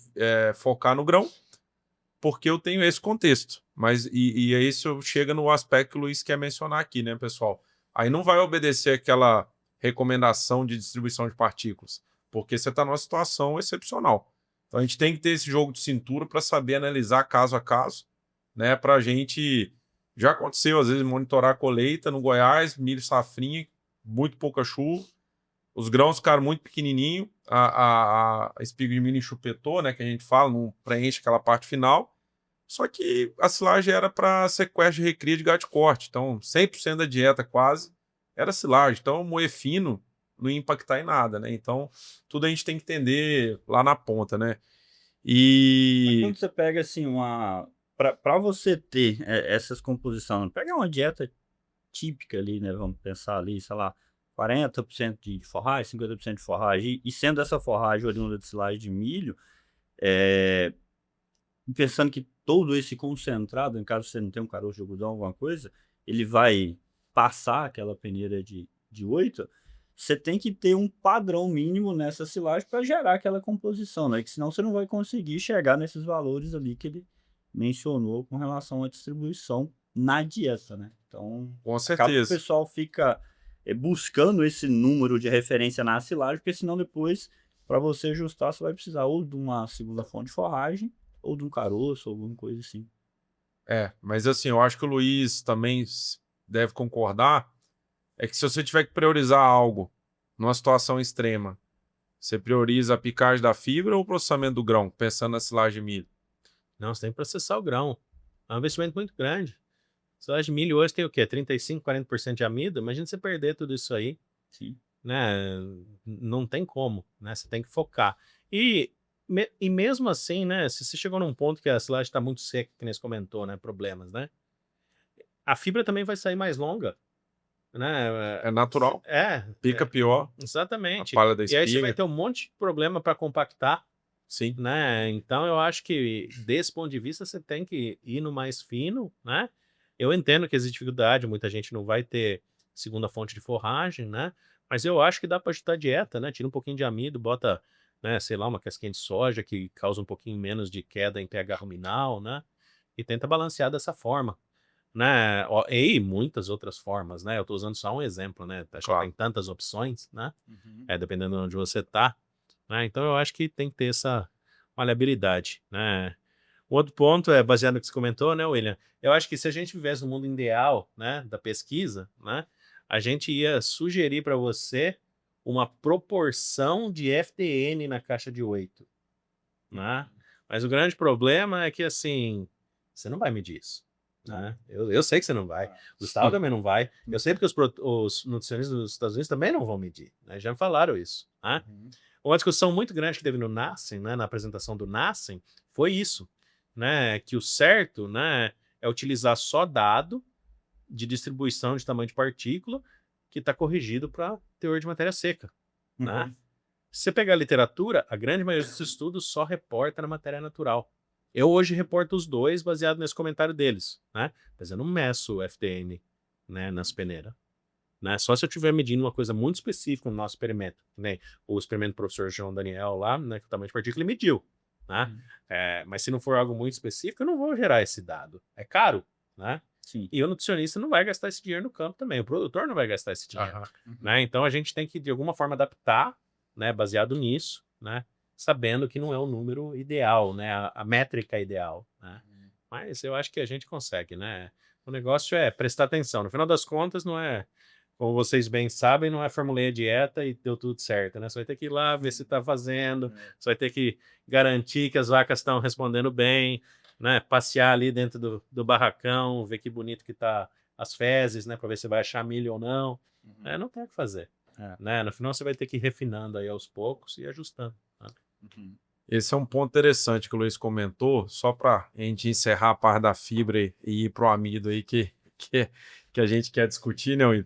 focar no grão, porque eu tenho esse contexto. Mas e aí isso chega no aspecto que o Luiz quer mencionar aqui, né, pessoal? Aí não vai obedecer aquela recomendação de distribuição de partículas, porque você está numa situação excepcional. Então a gente tem que ter esse jogo de cintura para saber analisar caso a caso, né? Para a gente. Já aconteceu, às vezes, monitorar a colheita no Goiás, milho safrinha, muito pouca chuva, os grãos ficaram muito pequenininho, a espiga de milho enchupetou, né? Que a gente fala, não preenche aquela parte final. Só que a silagem era para sequestro de recria de gado de corte, então 100% da dieta quase era silagem. Então moer fino não ia impactar em nada, né? Então tudo a gente tem que entender lá na ponta, né? Mas quando você pega assim para você ter essas composições, pegar uma dieta típica ali, né? Vamos pensar ali, sei lá, 40% de forragem, 50% de forragem, e sendo essa forragem oriunda de silagem de milho, pensando que todo esse concentrado, em caso você não tenha um caroço de algodão, alguma coisa, ele vai passar aquela peneira de 8, você tem que ter um padrão mínimo nessa silagem para gerar aquela composição, né? Que senão você não vai conseguir chegar nesses valores ali que ele mencionou com relação à distribuição na dieta, né? Então, Com acaba que o certeza. pessoal fica buscando esse número de referência na silagem, porque senão depois, para você ajustar, você vai precisar ou de uma segunda fonte de forragem, ou de um caroço, ou alguma coisa assim. Mas assim, eu acho que o Luiz também deve concordar, é que se você tiver que priorizar algo numa situação extrema, você prioriza a picagem da fibra ou o processamento do grão, pensando na silagem de milho? Não, você tem que processar o grão. É um investimento muito grande. Silagem de milho hoje tem o quê? 35%, 40% de amido? Imagina você perder tudo isso aí. Sim. Né? Não tem como, né? Você tem que focar. E mesmo assim, né? Se você chegou num ponto que a silagem está muito seca, que nem você comentou, né? Problemas, né? A fibra também vai sair mais longa, né? É natural, pica pior, a Exatamente. palha da E aí você vai espiga. ter um monte de problema para compactar, Sim. né? Então eu acho que desse ponto de vista você tem que ir no mais fino, né? Eu entendo que existe dificuldade, muita gente não vai ter segunda fonte de forragem, né? Mas eu acho que dá para ajustar a dieta, né? Tira um pouquinho de amido, bota, né, sei lá, uma casquinha de soja que causa um pouquinho menos de queda em pH ruminal, né? E tenta balancear dessa forma, né? E muitas outras formas, né? Eu tô usando só um exemplo, né? Acho que Claro. tem tantas opções, né? Dependendo de onde você tá, né? Então eu acho que tem que ter essa maleabilidade, né? O outro ponto é baseado no que você comentou, né, William? Eu acho que se a gente vivesse no mundo ideal, né, da pesquisa, né, a gente ia sugerir para você uma proporção de FDN na caixa de 8, né? Mas o grande problema é que, assim, você não vai medir isso, né? Eu sei que você não vai. O Gustavo também não vai. Eu sei porque os nutricionistas dos Estados Unidos também não vão medir, né? Já me falaram isso, né? Uma discussão muito grande que teve no NASEM, né, na apresentação do NASEM, foi isso, né, que o certo, né, é utilizar só dado de distribuição de tamanho de partícula que está corrigido para teor de matéria seca, né? Se você pegar a literatura, a grande maioria dos estudos só reporta na matéria natural. Eu hoje reporto os dois baseado nesse comentário deles, né? Mas eu não meço o FDN, né, nas peneiras, né? Só se eu estiver medindo uma coisa muito específica no nosso experimento, né? O experimento do professor João Daniel lá, né, que o tamanho de partícula ele mediu, né? Mas se não for algo muito específico, eu não vou gerar esse dado. É caro, né? Sim. E o nutricionista não vai gastar esse dinheiro no campo também. O produtor não vai gastar esse dinheiro, né? Então a gente tem que, de alguma forma, adaptar, né, baseado nisso, né, sabendo que não é o número ideal, né, a métrica ideal, né? Mas eu acho que a gente consegue, né? O negócio é prestar atenção. No final das contas, não é, como vocês bem sabem, não é formulei a dieta e deu tudo certo, né? Você vai ter que ir lá ver se está fazendo, você vai ter que garantir que as vacas estão respondendo bem, né? Passear ali dentro do barracão, ver que bonito que tá as fezes, né? Para ver se vai achar milho ou não. Não tem o que fazer, né? No final você vai ter que ir refinando aí aos poucos e ajustando. Né? Esse é um ponto interessante que o Luiz comentou, só para a gente encerrar a parte da fibra e ir para o amido aí que a gente quer discutir, né, Will?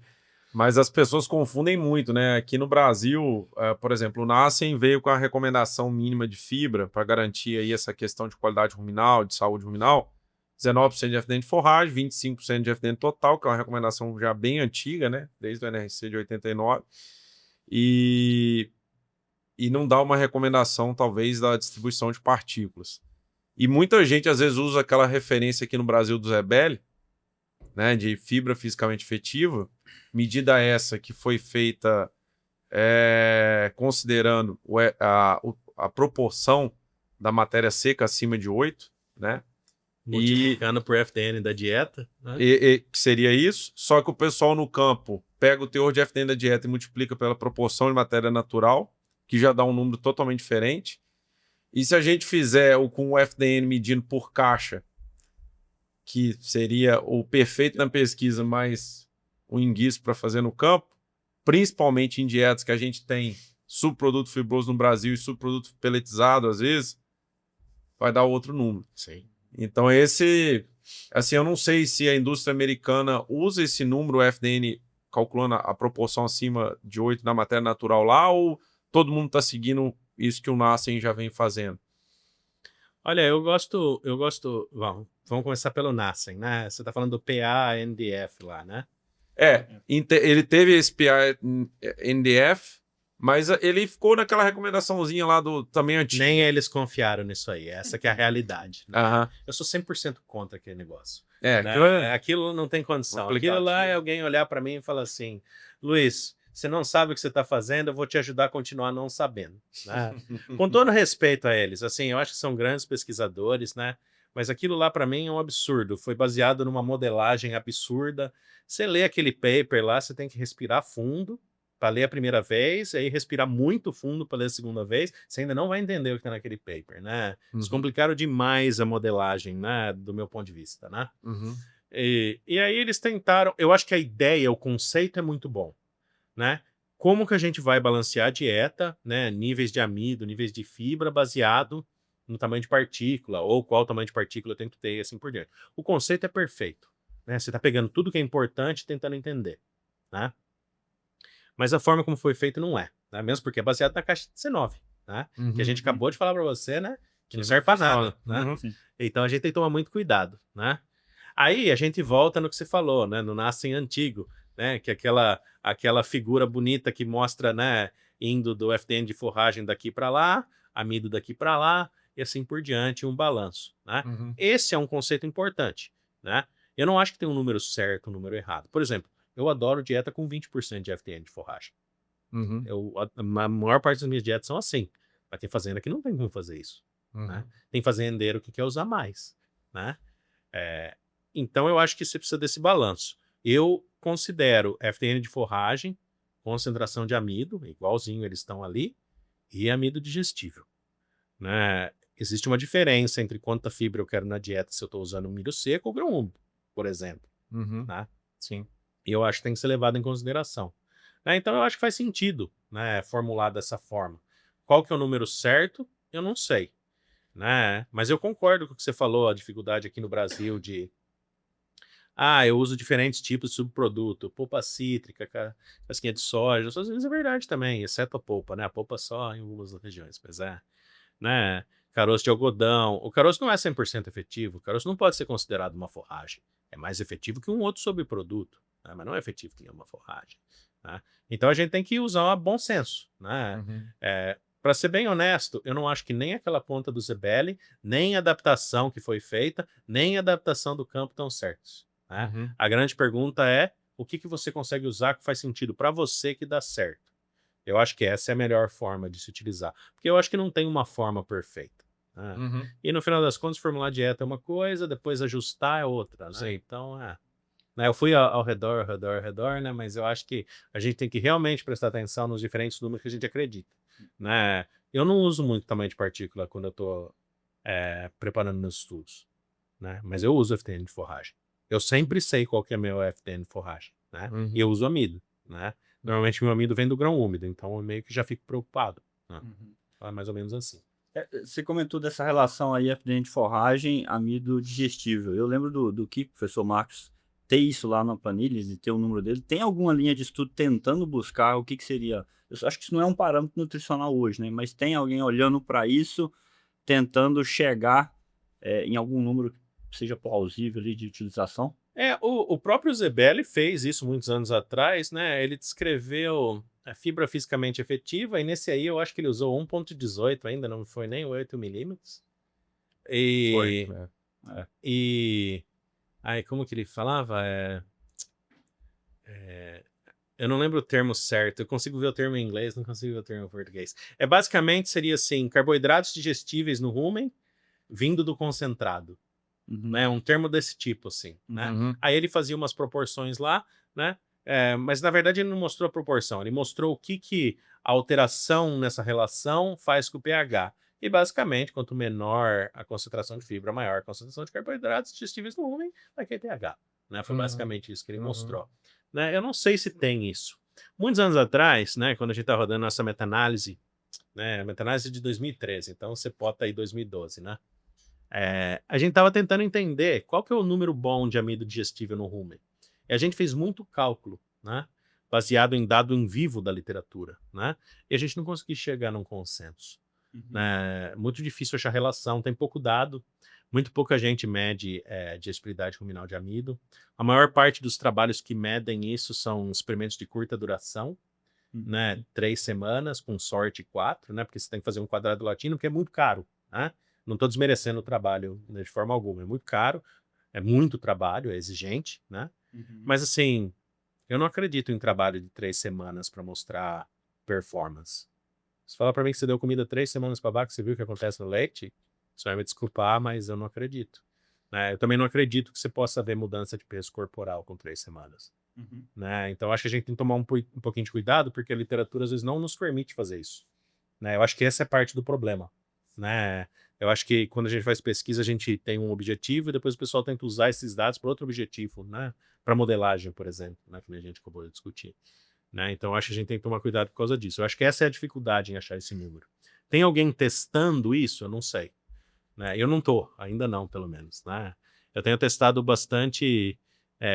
Mas as pessoas confundem muito, né? Aqui no Brasil, por exemplo, o Nassen veio com a recomendação mínima de fibra para garantir aí essa questão de qualidade ruminal, de saúde ruminal, 19% de FDN de forragem, 25% de FDN total, que é uma recomendação já bem antiga, né? Desde o NRC de 89. E não dá uma recomendação, talvez, da distribuição de partículas. E muita gente, às vezes, usa aquela referência aqui no Brasil do Zebelli, né, de fibra fisicamente efetiva, medida essa que foi feita considerando a proporção da matéria seca acima de 8, né? Multiplicando por FDN da dieta, né? Que seria isso, só que o pessoal no campo pega o teor de FDN da dieta e multiplica pela proporção de matéria natural, que já dá um número totalmente diferente. E se a gente fizer com o FDN medindo por caixa, que seria o perfeito na pesquisa, mas o enguiço para fazer no campo, principalmente em dietas que a gente tem subproduto fibroso no Brasil e subproduto peletizado, às vezes, vai dar outro número. Sim. Então assim, eu não sei se a indústria americana usa esse número, o FDN, calculando a proporção acima de 8 da matéria natural lá, ou todo mundo está seguindo isso que o Nassen já vem fazendo? Olha, eu gosto. Vamos começar pelo Nassen, né? Você está falando do PA-NDF lá, né? Ele teve esse PA-NDF, mas ele ficou naquela recomendaçãozinha lá do também antigo. Nem eles confiaram nisso aí, essa que é a realidade. Né? Aham. Eu sou 100% contra aquele negócio. Né? Aquilo não tem condição. Complicado. Aquilo lá é alguém olhar para mim e falar assim, Luiz, você não sabe o que você está fazendo, eu vou te ajudar a continuar não sabendo. Né? Com todo respeito a eles, assim, eu acho que são grandes pesquisadores, né? Mas aquilo lá para mim é um absurdo. Foi baseado numa modelagem absurda. Você lê aquele paper lá, você tem que respirar fundo para ler a primeira vez, aí respirar muito fundo para ler a segunda vez. Você ainda não vai entender o que está naquele paper, né? Eles complicaram demais a modelagem, né? Do meu ponto de vista, né? E aí eles tentaram. Eu acho que a ideia, o conceito é muito bom. Né? Como que a gente vai balancear a dieta, né? Níveis de amido, níveis de fibra, baseado no tamanho de partícula, ou qual tamanho de partícula eu tenho que ter, e assim por diante. O conceito é perfeito. Né? Você está pegando tudo que é importante e tentando entender. Né? Mas a forma como foi feito não é. Né? Mesmo porque é baseado na caixa de C9. Né? Que a gente acabou de falar para você, né? Que não serve para nada. Né? Então a gente tem que tomar muito cuidado. Né? Aí a gente volta no que você falou, né? No Nassen antigo. Né, que aquela figura bonita que mostra, né, indo do FDN de forragem daqui para lá, amido daqui para lá, e assim por diante, um balanço. Né? Esse é um conceito importante. Né? Eu não acho que tem um número certo, um número errado. Por exemplo, eu adoro dieta com 20% de FDN de forragem. A maior parte das minhas dietas são assim. Mas tem fazenda que não tem como fazer isso. Né? Tem fazendeiro que quer usar mais. Né? Então eu acho que você precisa desse balanço. Eu considero FDN de forragem, concentração de amido, igualzinho eles estão ali, e amido digestível. Né? Existe uma diferença entre quanta fibra eu quero na dieta se eu estou usando um milho seco ou grão úmido, por exemplo. Né? Sim. E eu acho que tem que ser levado em consideração. Né? Então eu acho que faz sentido, né, formular dessa forma. Qual que é o número certo? Eu não sei. Né? Mas eu concordo com o que você falou, a dificuldade aqui no Brasil de eu uso diferentes tipos de subproduto, polpa cítrica, casquinha de soja, às vezes é verdade também, exceto a polpa, né? A polpa só em algumas regiões, mas né? Caroço de algodão. O caroço não é 100% efetivo, o caroço não pode ser considerado uma forragem. É mais efetivo que um outro subproduto, né? Mas não é efetivo que uma forragem. Né? Então a gente tem que usar bom senso, né? Para ser bem honesto, eu não acho que nem aquela ponta do Zebelli, nem a adaptação que foi feita, nem a adaptação do campo estão certos. Né? A grande pergunta é o que você consegue usar que faz sentido para você que dá certo. Eu acho que essa é a melhor forma de se utilizar. Porque eu acho que não tem uma forma perfeita, né? Uhum. E no final das contas, formular dieta é uma coisa, depois ajustar é outra, né? Sim. Então, né, eu fui ao redor, né? Mas eu acho que a gente tem que realmente prestar atenção nos diferentes números que a gente acredita, né? Eu não uso muito tamanho de partícula quando eu tô preparando meus estudos, né? Mas eu uso FTN de forragem. Eu sempre sei qual que é meu FTN de forragem, né? Uhum. E eu uso amido, né? Normalmente meu amido vem do grão úmido, então eu meio que já fico preocupado, né? Então é mais ou menos assim. Você comentou dessa relação aí, FDN de forragem, amido digestível. Eu lembro do Kiko, professor Marcos, ter isso lá na planilha, de ter o número dele. Tem alguma linha de estudo tentando buscar o que seria? Eu acho que isso não é um parâmetro nutricional hoje, né? Mas tem alguém olhando para isso, tentando chegar em algum número que seja plausível ali de utilização? O próprio Zebelli fez isso muitos anos atrás, né? Ele descreveu a fibra fisicamente efetiva, e nesse aí eu acho que ele usou 1,18 ainda, não foi nem 8 milímetros. Foi. E aí, como que ele falava? Eu não lembro o termo certo, eu consigo ver o termo em inglês, não consigo ver o termo em português. Basicamente seria assim, carboidratos digestíveis no rumen vindo do concentrado, né? Um termo desse tipo, assim, né? Uhum. Aí ele fazia umas proporções lá, né? Mas na verdade ele não mostrou a proporção, ele mostrou o que a alteração nessa relação faz com o pH. E basicamente, quanto menor a concentração de fibra, maior a concentração de carboidratos digestíveis no rumen, daquele pH. Né? Foi basicamente isso que ele mostrou. Né? Eu não sei se tem isso. Muitos anos atrás, né, quando a gente estava rodando nossa meta-análise, né, meta-análise de 2013, então você bota aí 2012, né? A gente estava tentando entender qual que é o número bom de amido digestível no rumen. E a gente fez muito cálculo, né? Baseado em dado em vivo da literatura, né? E a gente não conseguiu chegar num consenso. Né? Muito difícil achar relação, tem pouco dado, muito pouca gente mede digestibilidade ruminal de amido. A maior parte dos trabalhos que medem isso são experimentos de curta duração, né? 3 semanas, com sorte 4, né? Porque você tem que fazer um quadrado latino, que é muito caro, né? Não estou desmerecendo o trabalho, né, de forma alguma, é muito caro, é muito trabalho, é exigente, né? Mas assim, eu não acredito em trabalho de 3 semanas para mostrar performance. Você fala para mim que você deu comida 3 semanas para vaca, você viu o que acontece no leite? Você vai me desculpar, mas eu não acredito. Né? Eu também não acredito que você possa ver mudança de peso corporal com 3 semanas. Né? Então acho que a gente tem que tomar um pouquinho de cuidado, porque a literatura às vezes não nos permite fazer isso. Né? Eu acho que essa é parte do problema. Né? Eu acho que quando a gente faz pesquisa, a gente tem um objetivo e depois o pessoal tenta usar esses dados para outro objetivo, né? Para modelagem, por exemplo, né? Que a gente acabou de discutir. Né? Então, eu acho que a gente tem que tomar cuidado por causa disso. Eu acho que essa é a dificuldade em achar esse número. Tem alguém testando isso? Eu não sei. Né? Eu não estou, ainda não, pelo menos. Né? Eu tenho testado bastante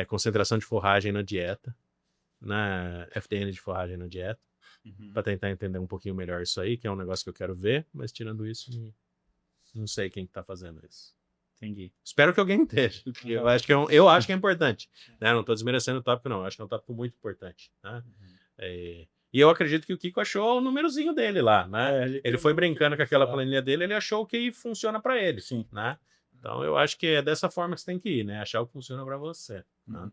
concentração de forragem na dieta, né? FDN de forragem na dieta, para tentar entender um pouquinho melhor isso aí, que é um negócio que eu quero ver, mas tirando isso, não sei quem está fazendo isso. Entendi. Espero que alguém esteja. Eu acho que é importante. Né? Não estou desmerecendo o tópico, não. Eu acho que é um tópico muito importante. Né? E eu acredito que o Kiko achou o númerozinho dele lá. Né? Ele foi brincando com aquela planilha dele, ele achou o que funciona para ele. Sim. Né? Então eu acho que é dessa forma que você tem que ir, né? Achar o que funciona para você. Né?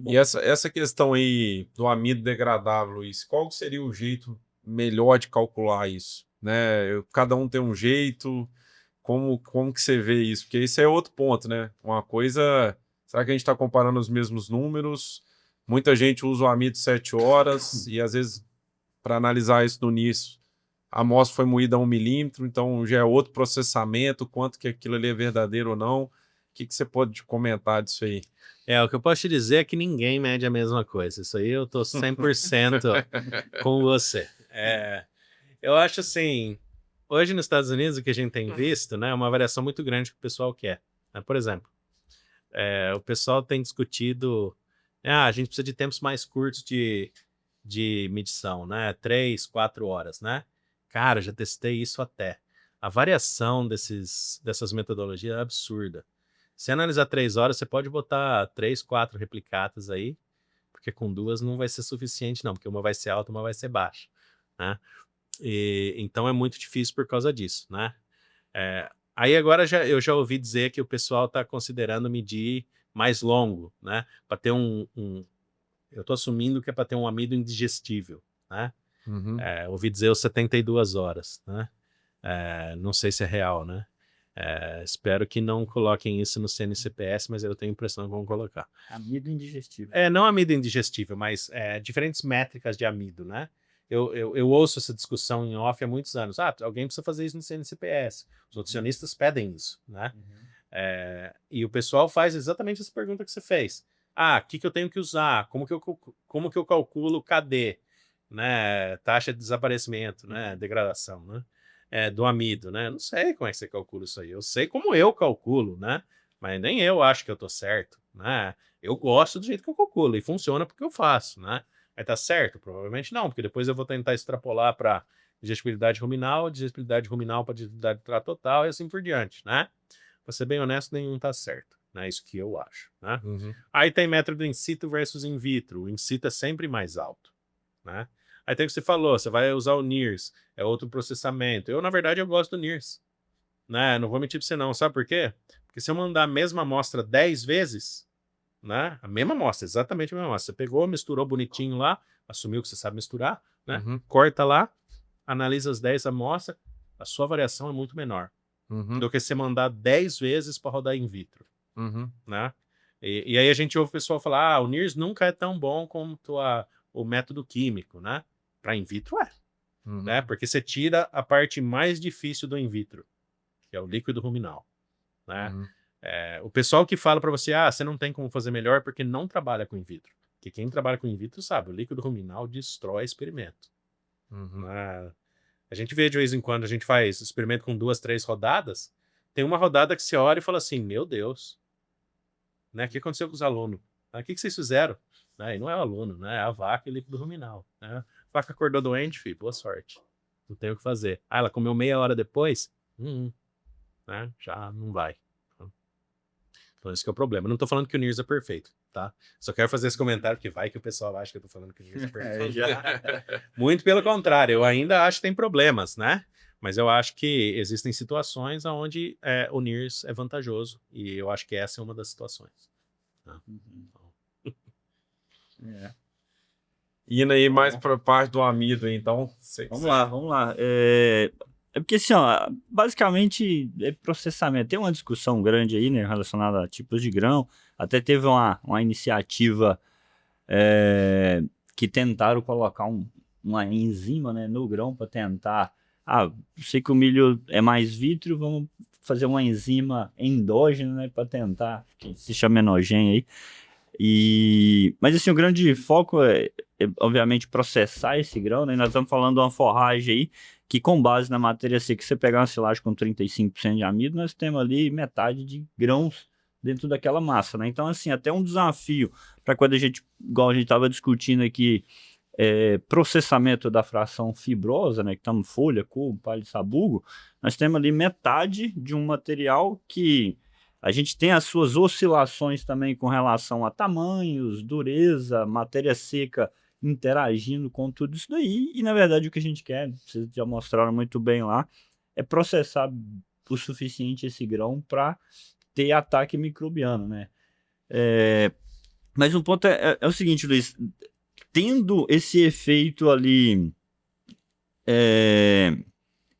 E essa questão aí do amido degradável, Luiz, qual seria o jeito melhor de calcular isso? Né? Cada um tem um jeito. Como que você vê isso? Porque isso é outro ponto, né? Uma coisa, será que a gente está comparando os mesmos números? Muita gente usa o amido 7 horas e às vezes, para analisar isso no início, a amostra foi moída a 1 milímetro, então já é outro processamento, quanto que aquilo ali é verdadeiro ou não. O que você pode comentar disso aí? O que eu posso te dizer é que ninguém mede a mesma coisa. Isso aí eu tô 100% com você. Eu acho assim, hoje nos Estados Unidos o que a gente tem visto, né, é uma variação muito grande que o pessoal quer. Né? Por exemplo, o pessoal tem discutido, a gente precisa de tempos mais curtos de medição, né, 3, 4 horas, né? Cara, já testei isso até. A variação dessas metodologias é absurda. Se analisar 3 horas, você pode botar 3, 4 replicatas aí, porque com 2 não vai ser suficiente não, porque uma vai ser alta, uma vai ser baixa, né? Então é muito difícil por causa disso, né? Aí agora eu já ouvi dizer que o pessoal está considerando medir mais longo, né? Para ter eu estou assumindo que é para ter um amido indigestível, né? Uhum. Ouvi dizer os 72 horas, né? Não sei se é real, né? Espero que não coloquem isso no CNCPS, mas eu tenho a impressão que vão colocar. Amido indigestivo. Não amido indigestível, mas diferentes métricas de amido, né? Eu ouço essa discussão em off há muitos anos. Alguém precisa fazer isso no CNCPS. Os nutricionistas pedem isso, né? E o pessoal faz exatamente essa pergunta que você fez. O que eu tenho que usar? Como que eu calculo KD? Né? Taxa de desaparecimento, né? Degradação, né? Do amido, né? Não sei como é que você calcula isso aí. Eu sei como eu calculo, né? Mas nem eu acho que eu tô certo, né? Eu gosto do jeito que eu calculo e funciona porque eu faço, né? Mas tá certo? Provavelmente não, porque depois eu vou tentar extrapolar para digestibilidade ruminal para digestibilidade total e assim por diante, né? Pra ser bem honesto, nenhum tá certo, né? Isso que eu acho, né? Uhum. Aí tem método in situ versus in vitro. O in situ é sempre mais alto, né? Aí tem o que você falou, você vai usar o NIRS, é outro processamento. Na verdade, eu gosto do NIRS, né? Não vou mentir pra você não, sabe por quê? Porque se eu mandar a mesma amostra 10 vezes, né? A mesma amostra, exatamente a mesma amostra. Você pegou, misturou bonitinho lá, assumiu que você sabe misturar, né? Uhum. Corta lá, analisa as 10 amostras, a sua variação é muito menor Uhum. do que você mandar 10 vezes para rodar in vitro, Uhum. né? E aí a gente ouve o pessoal falar, o NIRS nunca é tão bom quanto o método químico, né? Para in vitro Uhum. né? Porque você tira a parte mais difícil do in vitro, que é o líquido ruminal, né? Uhum. O pessoal que fala para você, você não tem como fazer melhor porque não trabalha com in vitro. Porque quem trabalha com in vitro sabe, o líquido ruminal destrói experimento. Uhum. Né? A gente vê de vez em quando, a gente faz experimento com 2, 3 rodadas, tem uma rodada que você olha e fala assim, meu Deus, né? O que aconteceu com os alunos? O que vocês fizeram? E não é o aluno, né? É a vaca e o líquido ruminal. Né? A vaca acordou doente, filho, boa sorte. Não tem o que fazer. Ela comeu meia hora depois? Né? Já não vai. Então esse que é o problema. Eu não tô falando que o NIRS é perfeito, tá? Só quero fazer esse comentário, porque vai que o pessoal acha que eu tô falando que o NIRS é perfeito. Muito pelo contrário, eu ainda acho que tem problemas, né? Mas eu acho que existem situações onde o NIRS é vantajoso. E eu acho que essa é uma das situações. Tá? Indo aí mais para parte do amido, então. Vamos lá. Porque assim, ó, basicamente é processamento. Tem uma discussão grande aí, né, relacionada a tipos de grão. Até teve uma iniciativa que tentaram colocar uma enzima, né, no grão para tentar. Sei que o milho é mais vítreo, vamos fazer uma enzima endógena, né, para tentar, que se chama enogênio aí. Mas assim, o grande foco é obviamente processar esse grão, né? E nós estamos falando de uma forragem aí que, com base na matéria seca, se você pegar uma silagem com 35% de amido, nós temos ali metade de grãos dentro daquela massa, né? Então, assim, até um desafio para quando igual a gente estava discutindo aqui, processamento da fração fibrosa, né? Que estamos folha, cubo, palha de sabugo, nós temos ali metade de um material que a gente tem as suas oscilações também com relação a tamanhos, dureza, matéria seca interagindo com tudo isso daí. E, na verdade, o que a gente quer, vocês já mostraram muito bem lá, é processar o suficiente esse grão para ter ataque microbiano, né? Mas um ponto é o seguinte, Luiz, tendo esse efeito ali,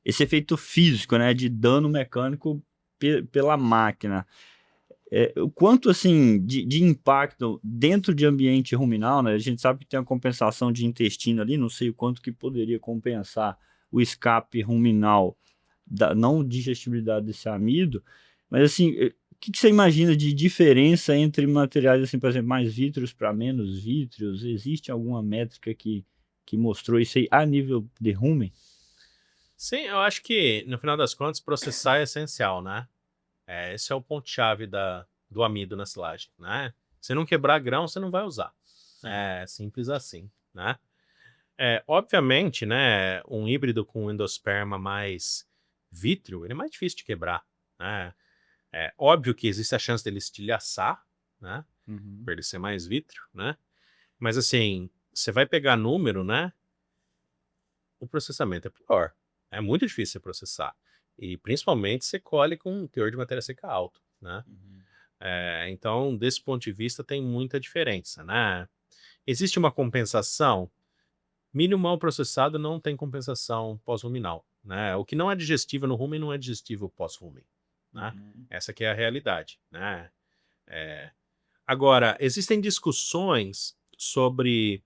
esse efeito físico, né, de dano mecânico pela máquina, o quanto assim de impacto dentro de ambiente ruminal, né? A gente sabe que tem a compensação de intestino ali, não sei o quanto que poderia compensar o escape ruminal da não digestibilidade desse amido, mas assim, o que você imagina de diferença entre materiais, assim, por exemplo, mais vítreos para menos vítreos? Existe alguma métrica que mostrou isso aí a nível de rumen? Sim, eu acho que, no final das contas, processar é essencial, né? Esse é o ponto-chave do amido na silagem, né? Se não quebrar grão, você não vai usar. É simples assim, né? Obviamente, né, um híbrido com endosperma mais vítreo, ele é mais difícil de quebrar, né? É óbvio que existe a chance dele estilhaçar, né? Por ele ser mais vítreo, né? Mas assim, você vai pegar número, né? O processamento é pior. É muito difícil você processar. E principalmente você colhe com um teor de matéria seca alto, né? Então, desse ponto de vista, tem muita diferença, né? Existe uma compensação? Milho mal processado não tem compensação pós-ruminal, né? O que não é digestivo no rumen não é digestivo pós-rumen, né? Essa que é a realidade, né? Agora, existem discussões sobre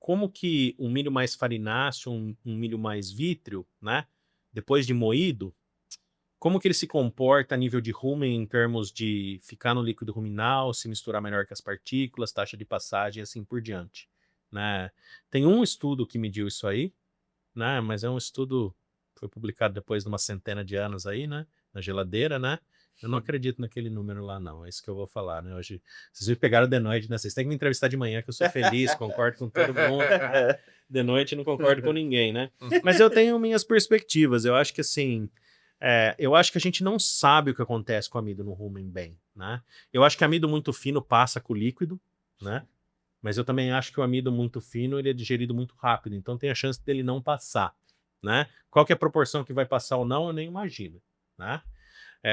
como que um milho mais farináceo, um milho mais vítreo, né? Depois de moído, como que ele se comporta a nível de rumen em termos de ficar no líquido ruminal, se misturar melhor com as partículas, taxa de passagem e assim por diante, né? Tem um estudo que mediu isso aí, né? Mas é um estudo que foi publicado depois de uma centena de anos aí, né? Na geladeira, né? Eu não acredito naquele número lá, não. É isso que eu vou falar, né? Hoje, vocês me pegaram de noite, né? Vocês têm que me entrevistar de manhã, que eu sou feliz, concordo com todo mundo. De noite não concordo com ninguém, né? Mas eu tenho minhas perspectivas. Eu acho que, assim, eu acho que a gente não sabe o que acontece com amido no rumen bem, né? Eu acho que amido muito fino passa com o líquido, né? Mas eu também acho que o amido muito fino, ele é digerido muito rápido, então tem a chance dele não passar, né? Qual que é a proporção que vai passar ou não, eu nem imagino, né?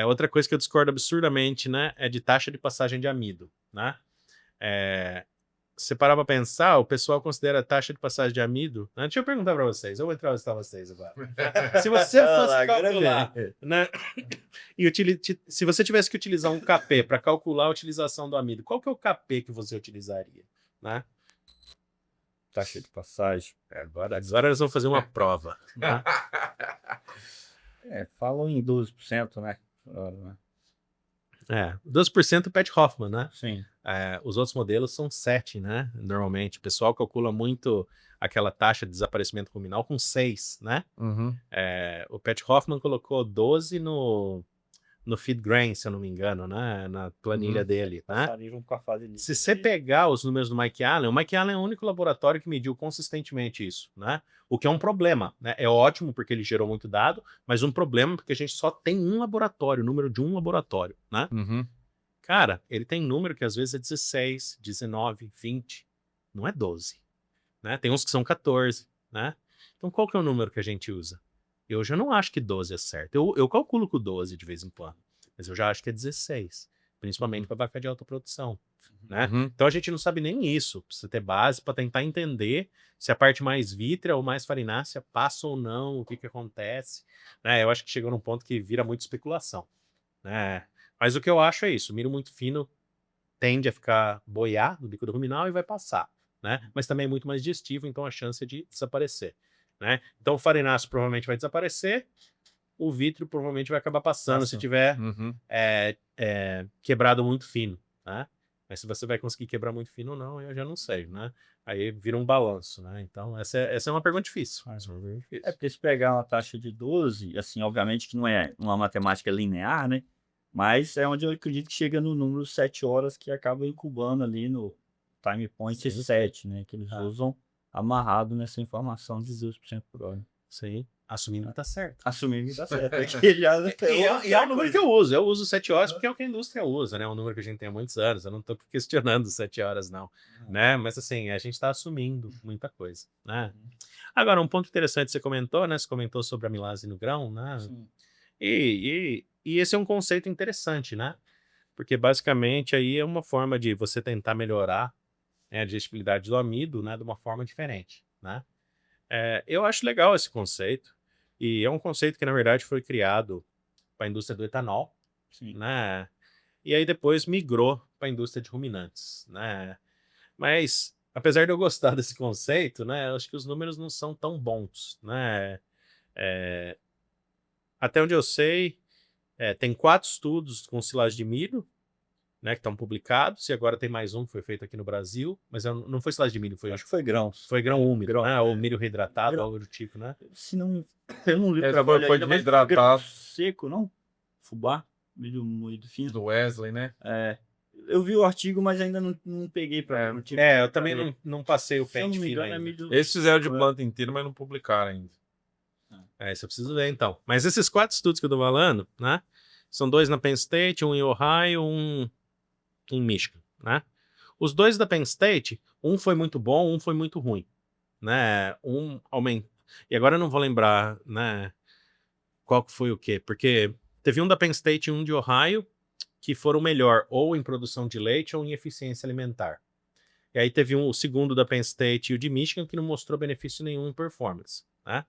Outra coisa que eu discordo absurdamente, né, é de taxa de passagem de amido, né? Se você parar pra pensar, o pessoal considera a taxa de passagem de amido... Né? Deixa eu perguntar pra vocês, eu vou entrevistar vocês agora. Se você fosse calcular, né, se você tivesse que utilizar um KP para calcular a utilização do amido, qual que é o KP que você utilizaria, né? Taxa de passagem. Agora nós vamos fazer uma prova. Né? Falam em 12%, né? 12% Pat Hoffman, né? Sim. Os outros modelos são 7, né? Normalmente. O pessoal calcula muito aquela taxa de desaparecimento ruminal com 6, né? Uhum. O Pat Hoffman colocou 12 no feed grain, se eu não me engano, né? Na planilha dele, né? Se você pegar os números do Mike Allen, o Mike Allen é o único laboratório que mediu consistentemente isso, né? O que é um problema, né? É ótimo porque ele gerou muito dado, mas um problema porque a gente só tem um laboratório, o número de um laboratório, né? Uhum. Cara, ele tem número que às vezes é 16, 19, 20, não é 12, né? Tem uns que são 14, né? Então qual que é o número que a gente usa? Eu já não acho que 12 é certo. Eu calculo com 12 de vez em quando, mas eu já acho que é 16, principalmente para vaca de alta produção, né? Uhum. Então a gente não sabe nem isso. Precisa ter base para tentar entender se a parte mais vítrea ou mais farinácea passa ou não, o que acontece, né? Eu acho que chegou num ponto que vira muita especulação, né? Mas o que eu acho é isso: o milho muito fino tende a ficar boiar no líquido ruminal e vai passar, né? Mas também é muito mais digestivo, então a chance é de desaparecer, né? Então o farináceo provavelmente vai desaparecer, o vítreo provavelmente vai acabar passando se tiver Uhum. quebrado muito fino, né? Mas se você vai conseguir quebrar muito fino ou não, eu já não sei, né? Aí vira um balanço, né? Então essa é uma pergunta difícil. Porque se pegar uma taxa de 12, assim, obviamente que não é uma matemática linear, né? Mas é onde eu acredito que chega no número 7 horas, que acaba incubando ali no time point 7, né? Que eles usam amarrado nessa informação de 12% por hora. Sim. Assumindo que tá certo. Assumindo que tá certo. E é o número que eu uso. Eu uso 7 horas porque é o que a indústria usa, né? É um número que a gente tem há muitos anos. Eu não tô questionando 7 horas, não. Né? Mas assim, a gente tá assumindo muita coisa, né? Agora, um ponto interessante que você comentou, né? Você comentou sobre a amilase no grão, né? Sim. E esse é um conceito interessante, né? Porque basicamente aí é uma forma de você tentar melhorar, né, a digestibilidade do amido, né, de uma forma diferente, né? Eu acho legal esse conceito, e é um conceito que na verdade foi criado para a indústria do etanol, Sim. né? E aí depois migrou para a indústria de ruminantes, né? Mas apesar de eu gostar desse conceito, né, eu acho que os números não são tão bons, né? Até onde eu sei, tem 4 estudos com silagem de milho, né, que estão publicados, e agora tem mais um que foi feito aqui no Brasil, mas não foi silagem de milho, Acho que foi grãos. foi grão úmido, Grão, né, ou milho reidratado, grão. algo do tipo, né? Se não, eu não li o Esse trabalho foi ainda, mas reidratado. grão seco, não? Fubá, milho moído fino. Do Wesley, né? Eu vi o artigo, mas ainda não peguei para. Eu também não passei o Se eu não pente me fino engano, é ainda. milho. Eles fizeram de planta inteira, mas não publicaram ainda. Isso eu preciso ver, então. Mas esses 4 estudos que eu tô falando, né, são 2 na Penn State, um em Ohio, um em Michigan, né? Os 2 da Penn State, um foi muito bom, um foi muito ruim, né? E agora eu não vou lembrar, né, qual que foi o quê, porque teve um da Penn State e um de Ohio que foram melhor ou em produção de leite ou em eficiência alimentar. E aí teve o segundo da Penn State e o de Michigan que não mostrou benefício nenhum em performance, né?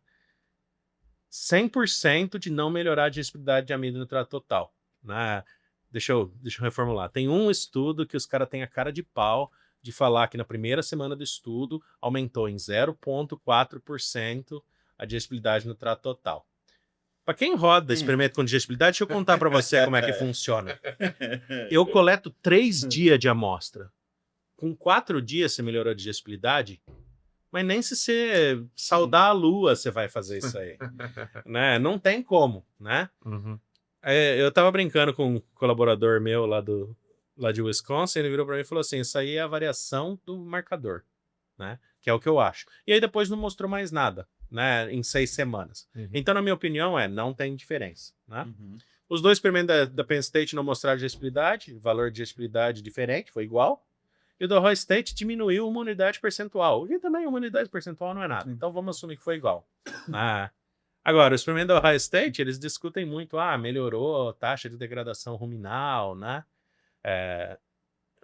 100% de não melhorar a digestibilidade de amido no trato total, né? Deixa eu reformular. Tem um estudo que os caras têm a cara de pau de falar que na primeira semana do estudo aumentou em 0,4% a digestibilidade no trato total. Para quem roda experimento com digestibilidade, deixa eu contar para você como é que funciona. Eu coleto 3 dias de amostra. Com 4 dias você melhorou a digestibilidade, mas nem se você saudar a lua você vai fazer isso aí. Né? Não tem como, né? Uhum. Eu tava brincando com um colaborador meu lá de Wisconsin, ele virou para mim e falou assim, isso aí é a variação do marcador, né? Que é o que eu acho. E aí depois não mostrou mais nada, né? Em 6 semanas. Uhum. Então, na minha opinião, não tem diferença, né? Uhum. Os dois experimentos da Penn State não mostraram digestibilidade, valor de digestibilidade diferente, foi igual. E o do Ohio State diminuiu uma unidade percentual. E também uma unidade percentual não é nada. Então vamos assumir que foi igual. Agora, o experimento do Ohio State, eles discutem muito, melhorou a taxa de degradação ruminal, né?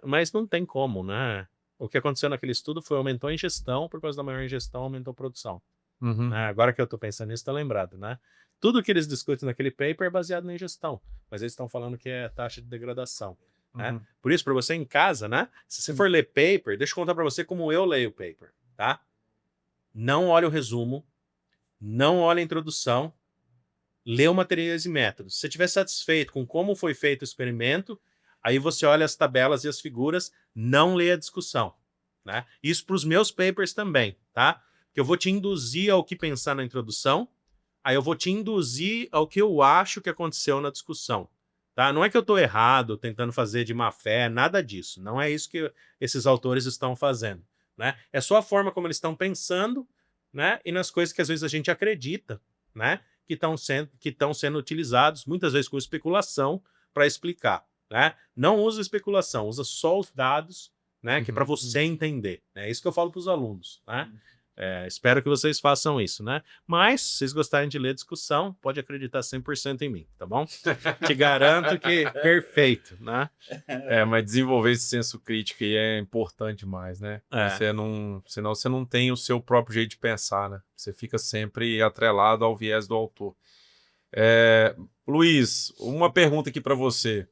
Mas não tem como, né? O que aconteceu naquele estudo foi aumentou a ingestão, por causa da maior ingestão aumentou a produção. Uhum. Né? Agora que eu tô pensando nisso, tá lembrado, né? Tudo que eles discutem naquele paper é baseado na ingestão, mas eles estão falando que é taxa de degradação. Né? Uhum. Por isso, para você em casa, né? Se você for ler paper, deixa eu contar para você como eu leio o paper, tá? Não olhe o resumo, não olhe a introdução, lê o materiais e métodos. Se você estiver satisfeito com como foi feito o experimento, aí você olha as tabelas e as figuras, não lê a discussão. Né? Isso para os meus papers também, tá? Que eu vou te induzir ao que pensar na introdução, aí eu vou te induzir ao que eu acho que aconteceu na discussão. Tá? Não é que eu estou errado, tentando fazer de má fé, nada disso. Não é isso que esses autores estão fazendo. Né? É só a forma como eles estão pensando, né? E nas coisas que às vezes a gente acredita, né? Que estão sendo utilizados, muitas vezes com especulação, para explicar. Né? Não usa especulação, usa só os dados, né? Que é para você entender. É isso que eu falo para os alunos. Né? Espero que vocês façam isso, né? Mas, se vocês gostarem de ler discussão, pode acreditar 100% em mim, tá bom? Te garanto que perfeito, né? Mas desenvolver esse senso crítico aí é importante demais, né? Senão você não tem o seu próprio jeito de pensar, né? Você fica sempre atrelado ao viés do autor. Luiz, uma pergunta aqui para você.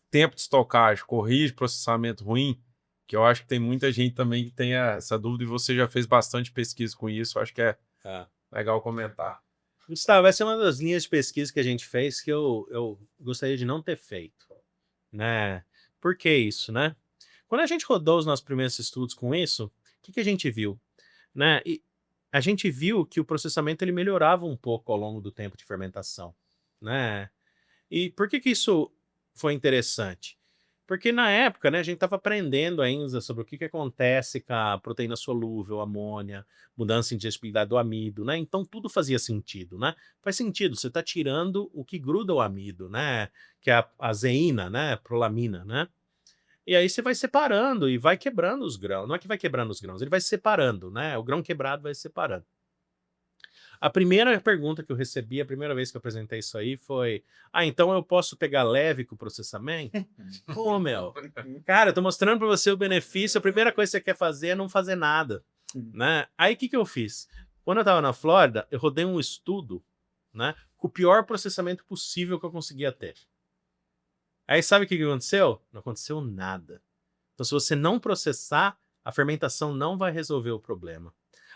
Tempo de estocagem corrige processamento ruim? Que eu acho que tem muita gente também que tem essa dúvida e você já fez bastante pesquisa com isso, acho que é legal comentar. Gustavo, essa é uma das linhas de pesquisa que a gente fez que eu gostaria de não ter feito. Né? Por que isso, né? Quando a gente rodou os nossos primeiros estudos com isso, o que a gente viu? Né? E a gente viu que o processamento ele melhorava um pouco ao longo do tempo de fermentação. Né? E por que isso foi interessante? Porque na época, né, a gente estava aprendendo ainda sobre o que acontece com a proteína solúvel, amônia, mudança em digestibilidade do amido, né? Então tudo fazia sentido, né? Faz sentido, você está tirando o que gruda o amido, né? Que é a zeína, né? Prolamina, né? E aí você vai separando e vai quebrando os grãos. Não é que vai quebrando os grãos, ele vai separando, né? O grão quebrado vai separando. A primeira pergunta que eu recebi, a primeira vez que eu apresentei isso aí foi: então eu posso pegar leve com o processamento? Pô, meu, cara, eu tô mostrando para você o benefício, a primeira coisa que você quer fazer é não fazer nada, né? Aí o que eu fiz? Quando eu tava na Flórida, eu rodei um estudo, né, com o pior processamento possível que eu conseguia ter. Aí sabe o que aconteceu? Não aconteceu nada. Então se você não processar, a fermentação não vai resolver o problema.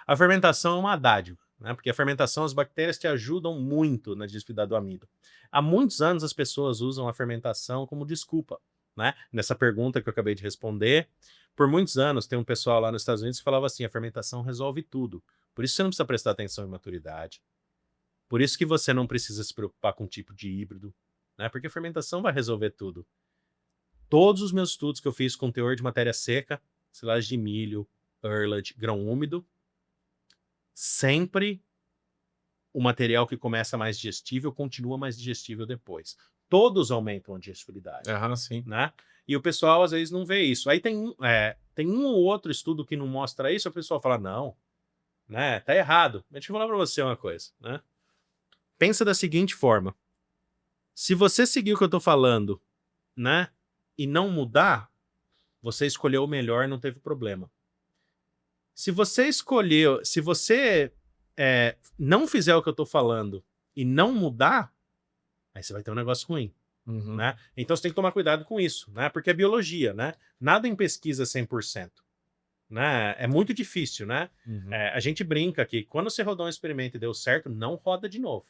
A fermentação é uma dádiva. Né? Porque a fermentação, as bactérias te ajudam muito na digestibilidade do amido. Há muitos anos as pessoas usam a fermentação como desculpa. Né? Nessa pergunta que eu acabei de responder, por muitos anos tem um pessoal lá nos Estados Unidos que falava assim, a fermentação resolve tudo. Por isso você não precisa prestar atenção em maturidade. Por isso que você não precisa se preocupar com o tipo de híbrido. Né? Porque a fermentação vai resolver tudo. Todos os meus estudos que eu fiz com teor de matéria seca, silagem de milho, earlage, grão úmido, sempre o material que começa mais digestível continua mais digestível depois. Todos aumentam a digestibilidade. Sim. Né? E o pessoal às vezes não vê isso. Aí tem um ou outro estudo que não mostra isso, o pessoal fala, não, né, tá errado. Mas deixa eu falar para você uma coisa. Né? Pensa da seguinte forma. Se você seguir o que eu tô falando, né, e não mudar, você escolheu o melhor e não teve problema. Se você escolheu, se você não fizer o que eu tô falando e não mudar, aí você vai ter um negócio ruim, né? Então você tem que tomar cuidado com isso, né? Porque é biologia, né? Nada em pesquisa é 100%, né? É muito difícil, né? A gente brinca que quando você rodou um experimento e deu certo, não roda de novo,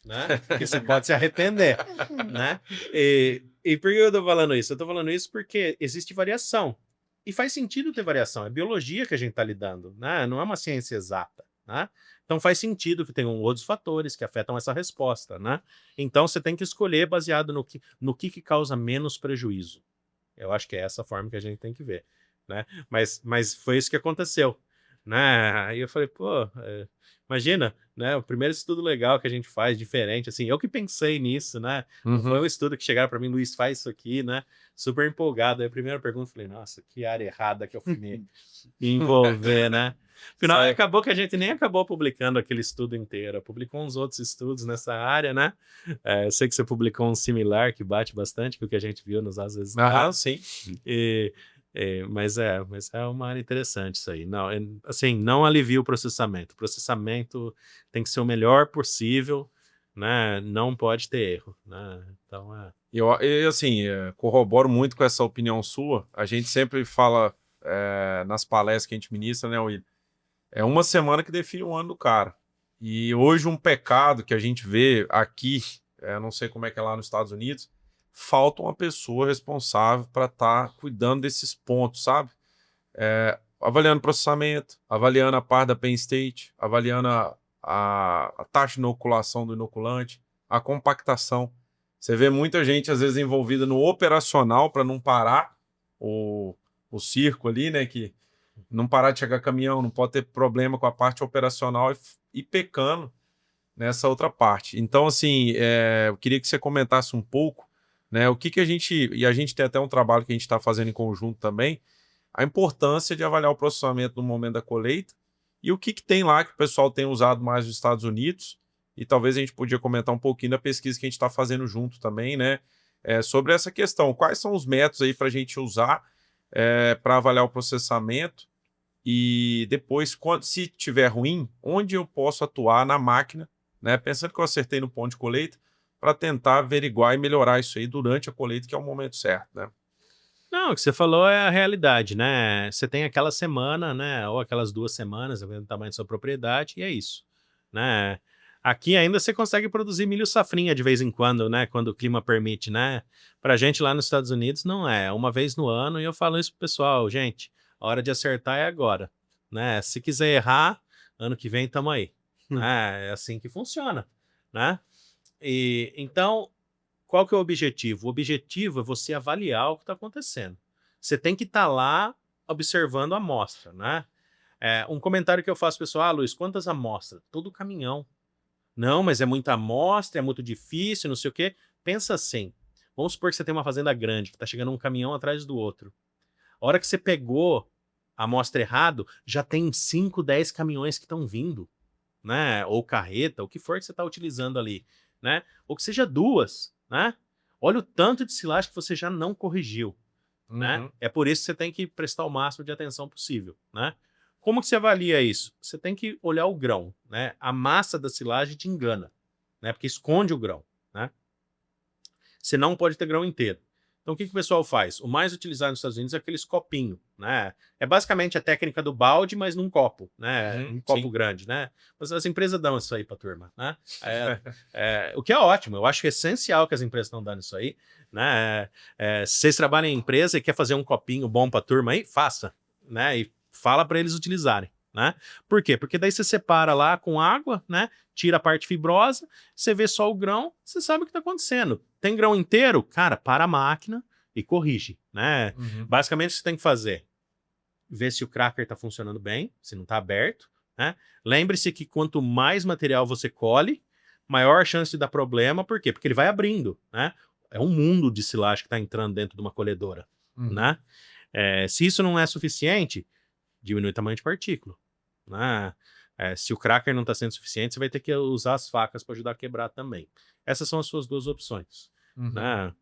né? Porque você pode se arrepender, né? E por que eu tô falando isso? Eu tô falando isso porque existe variação. E faz sentido ter variação. É biologia que a gente tá lidando, né? Não é uma ciência exata, né? Então faz sentido que tenham outros fatores que afetam essa resposta, né? Então você tem que escolher baseado no que causa menos prejuízo. Eu acho que é essa forma que a gente tem que ver, né? Mas foi isso que aconteceu, né? Aí eu falei, pô, imagina, né? O primeiro estudo legal que a gente faz, diferente, assim, eu que pensei nisso, né? Não foi um estudo que chegaram para mim, Luiz, faz isso aqui, né? Super empolgado. Aí a primeira pergunta, eu falei, nossa, que área errada que eu fui me envolver, né? Afinal, acabou que a gente nem acabou publicando aquele estudo inteiro, publicou uns outros estudos nessa área, né? Eu sei que você publicou um similar que bate bastante com o que a gente viu nos resultados. Sim. Mas é uma área interessante isso aí. Não, assim, não alivia o processamento. O processamento tem que ser o melhor possível, né? Não pode ter erro, né? Então Assim, corroboro muito com essa opinião sua. A gente sempre fala nas palestras que a gente ministra, né, Will? É uma semana que define o ano do cara. E hoje um pecado que a gente vê aqui, não sei como é que é lá nos Estados Unidos, falta uma pessoa responsável para estar cuidando desses pontos, sabe? Avaliando processamento, avaliando a parte da Penn State, avaliando a taxa de inoculação do inoculante, a compactação. Você vê muita gente, às vezes, envolvida no operacional para não parar o circo ali, né? Que não parar de chegar caminhão, não pode ter problema com a parte operacional e pecando nessa outra parte. Então, assim, eu queria que você comentasse um pouco, né? O que a gente... E a gente tem até um trabalho que a gente está fazendo em conjunto também, a importância de avaliar o processamento no momento da colheita e o que tem lá que o pessoal tem usado mais nos Estados Unidos. E talvez a gente podia comentar um pouquinho da pesquisa que a gente está fazendo junto também, né? Sobre essa questão. Quais são os métodos aí para a gente usar para avaliar o processamento? E depois, se tiver ruim, onde eu posso atuar na máquina, né? Pensando que eu acertei no ponto de colheita, para tentar averiguar e melhorar isso aí durante a colheita, que é o momento certo, né? Não, o que você falou é a realidade, né? Você tem aquela semana, né? Ou aquelas 2 semanas, dependendo do tamanho da sua propriedade, e é isso, né? Aqui ainda você consegue produzir milho safrinha de vez em quando, né? Quando o clima permite, né? Pra gente lá nos Estados Unidos não é. Uma vez no ano, e eu falo isso pro pessoal, gente, a hora de acertar é agora, né? Se quiser errar, ano que vem tamo aí. É assim que funciona, né? E então, qual que é o objetivo? O objetivo é você avaliar o que está acontecendo. Você tem que estar lá observando a amostra, né? Um comentário que eu faço, pessoal, Luiz, quantas amostras? Todo caminhão. Não, mas é muita amostra, é muito difícil, não sei o quê. Pensa assim, vamos supor que você tem uma fazenda grande, que está chegando um caminhão atrás do outro. A hora que você pegou a amostra errado, já tem 5, 10 caminhões que estão vindo, né? Ou carreta, o que for que você está utilizando ali, né? Ou que seja 2, né? Olha o tanto de silagem que você já não corrigiu, né? É por isso que você tem que prestar o máximo de atenção possível, né? Como que você avalia isso? Você tem que olhar o grão, né? A massa da silagem te engana, né? Porque esconde o grão, né? Você não pode ter grão inteiro. Então o que o pessoal faz? O mais utilizado nos Estados Unidos é aqueles copinhos, né? É basicamente a técnica do balde, mas num copo, né? Um copo grande, né? Mas as empresas dão isso aí pra turma, né? O que é ótimo, eu acho que é essencial que as empresas estão dando isso aí, né? Se vocês trabalham em empresa e quer fazer um copinho bom pra turma aí, faça, né? E fala para eles utilizarem, né? Por quê? Porque daí você separa lá com água, né? Tira a parte fibrosa, você vê só o grão, você sabe o que está acontecendo. Tem grão inteiro? Cara, para a máquina e corrige, né? Basicamente, você tem que fazer, ver se o cracker está funcionando bem, se não está aberto, né? Lembre-se que quanto mais material você colhe, maior a chance de dar problema. Por quê? Porque ele vai abrindo, né? É um mundo de silagem que está entrando dentro de uma colhedora, né? Se isso não é suficiente, diminui o tamanho de partícula, né? Se o cracker não está sendo suficiente, você vai ter que usar as facas para ajudar a quebrar também. Essas são as suas 2 opções, né?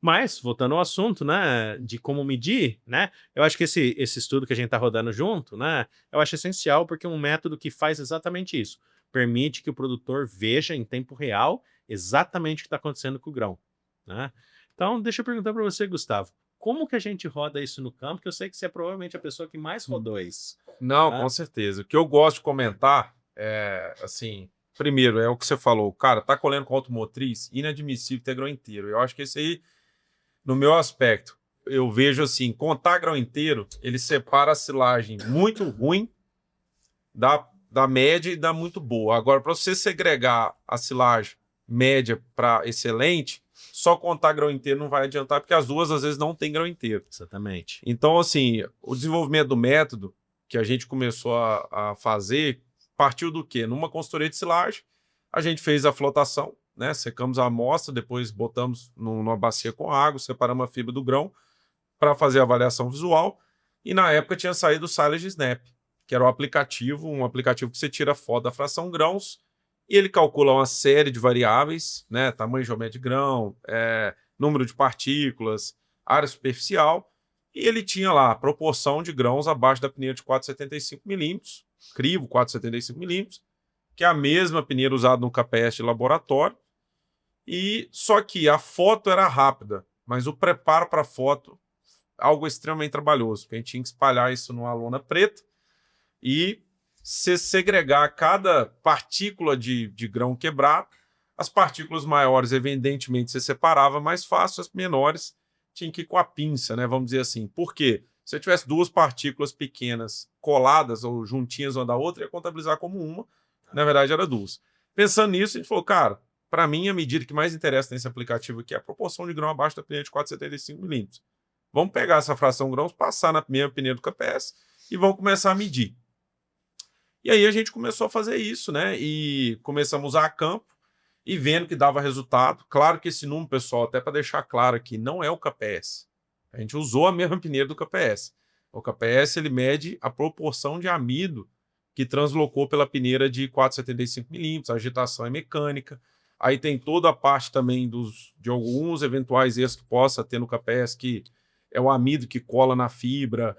Mas, voltando ao assunto, né, de como medir, né, eu acho que esse estudo que a gente está rodando junto, né, eu acho essencial porque é um método que faz exatamente isso. Permite que o produtor veja em tempo real exatamente o que está acontecendo com o grão, né? Então, deixa eu perguntar para você, Gustavo, como que a gente roda isso no campo? Que eu sei que você é provavelmente a pessoa que mais rodou isso. Não, Tá. com certeza. O que eu gosto de comentar é, assim, primeiro, é o que você falou, cara, tá colhendo com automotriz, inadmissível ter grão inteiro. Eu acho que esse aí, no meu aspecto, eu vejo assim, contar grão inteiro, ele separa a silagem muito ruim da média e da muito boa. Agora, para você segregar a silagem média para excelente, só contar grão inteiro não vai adiantar, porque as duas às vezes não tem grão inteiro. Exatamente. Então, assim, o desenvolvimento do método que a gente começou a fazer partiu do quê? Numa consultoria de silagem, a gente fez a flotação, né? Secamos a amostra, depois botamos numa bacia com água, separamos a fibra do grão para fazer a avaliação visual. E na época tinha saído o Silage Snap, que era um aplicativo que você tira foto da fração grãos e ele calcula uma série de variáveis, né? Tamanho geométrico de grão, número de partículas, área superficial, e ele tinha lá a proporção de grãos abaixo da peneira de 4,75 milímetros, crivo 4,75 milímetros, que é a mesma peneira usada no KPS de laboratório, e só que a foto era rápida, mas o preparo para a foto, algo extremamente trabalhoso, porque a gente tinha que espalhar isso numa lona preta e se segregar cada partícula de grão quebrado. As partículas maiores, evidentemente, você separava mais fácil, as menores tinha que ir com a pinça, né? Vamos dizer assim. Por quê? Se eu tivesse duas partículas pequenas coladas ou juntinhas uma da outra, ia contabilizar como uma. Na verdade, era duas. Pensando nisso, a gente falou, cara, para mim, a medida que mais interessa nesse aplicativo aqui é a proporção de grão abaixo da peneira de 4,75 milímetros. Vamos pegar essa fração grãos, passar na primeira peneira do KPS e vamos começar a medir. E aí a gente começou a fazer isso, né? E começamos a usar a campo e vendo que dava resultado. Claro que esse número, pessoal, até para deixar claro aqui, não é o KPS. A gente usou a mesma peneira do KPS. O KPS ele mede a proporção de amido que translocou pela peneira de 4,75 milímetros, a agitação é mecânica. Aí tem toda a parte também de alguns eventuais erros que possa ter no KPS, que é o amido que cola na fibra.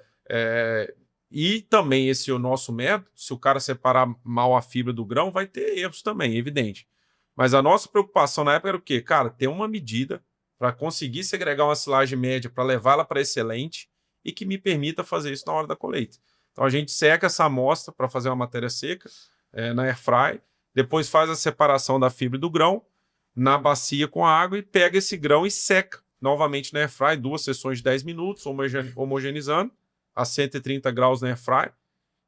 E também esse é o nosso método, se o cara separar mal a fibra do grão, vai ter erros também, evidente. Mas a nossa preocupação na época era o quê? Cara, ter uma medida para conseguir segregar uma silagem média para levá-la para excelente e que me permita fazer isso na hora da colheita. Então a gente seca essa amostra para fazer uma matéria seca na airfry, depois faz a separação da fibra do grão na bacia com a água e pega esse grão e seca novamente na airfry, 2 sessões de 10 minutos, homogeneizando a 130 graus na airfry,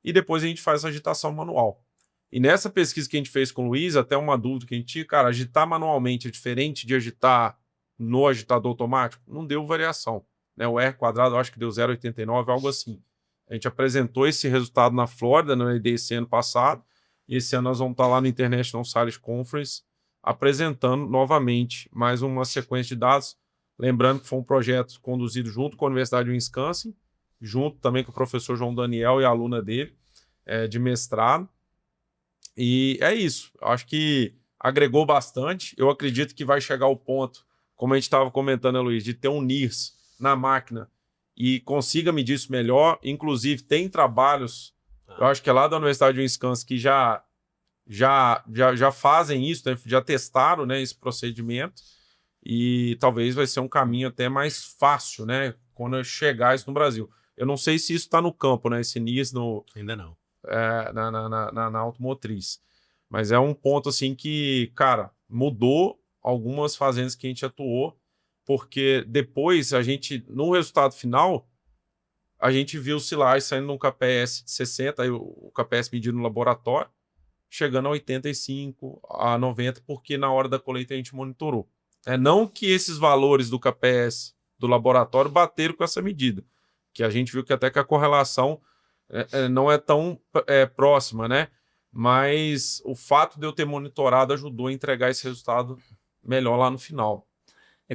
e depois a gente faz a agitação manual. E nessa pesquisa que a gente fez com o Luiz, até uma dúvida que a gente tinha, cara, agitar manualmente é diferente de agitar no agitador automático? Não deu variação. Né? O R quadrado, eu acho que deu 0,89, algo assim. A gente apresentou esse resultado na Flórida, no EDC ano passado, e esse ano nós vamos estar lá no International Silage Conference, apresentando novamente mais uma sequência de dados. Lembrando que foi um projeto conduzido junto com a Universidade de Wisconsin, junto também com o professor João Daniel e a aluna dele, de mestrado. E é isso. Eu acho que agregou bastante. Eu acredito que vai chegar ao ponto, como a gente estava comentando, né, Luiz, de ter um NIRS na máquina e consiga medir isso melhor. Inclusive, tem trabalhos, eu acho que é lá da Universidade de Wisconsin, que já fazem isso, né, já testaram, né, esse procedimento. E talvez vai ser um caminho até mais fácil, né, quando chegar isso no Brasil. Eu não sei se isso está no campo, né? Esse NIS Ainda não. Na automotriz. Mas é um ponto assim que, cara, mudou algumas fazendas que a gente atuou, porque depois a gente, no resultado final, a gente viu o silagem saindo num KPS de 60, aí o KPS medido no laboratório, chegando a 85, a 90, porque na hora da colheita a gente monitorou. Não que esses valores do KPS do laboratório bateram com essa medida, que a gente viu que até que a correlação não é tão próxima, né? Mas o fato de eu ter monitorado ajudou a entregar esse resultado melhor lá no final.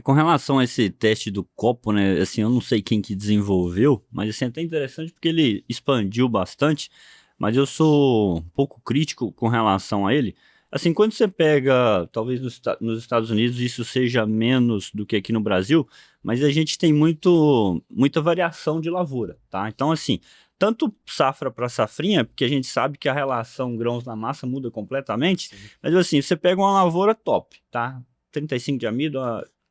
Com relação a esse teste do copo, né? Assim, eu não sei quem que desenvolveu, mas assim, é até interessante porque ele expandiu bastante, mas eu sou um pouco crítico com relação a ele, Assim, quando você pega, talvez nos Estados Unidos isso seja menos do que aqui no Brasil, mas a gente tem muita variação de lavoura, tá? Então, assim, tanto safra para safrinha, porque a gente sabe que a relação grãos na massa muda completamente, mas assim, você pega uma lavoura top, tá? 35 de amido,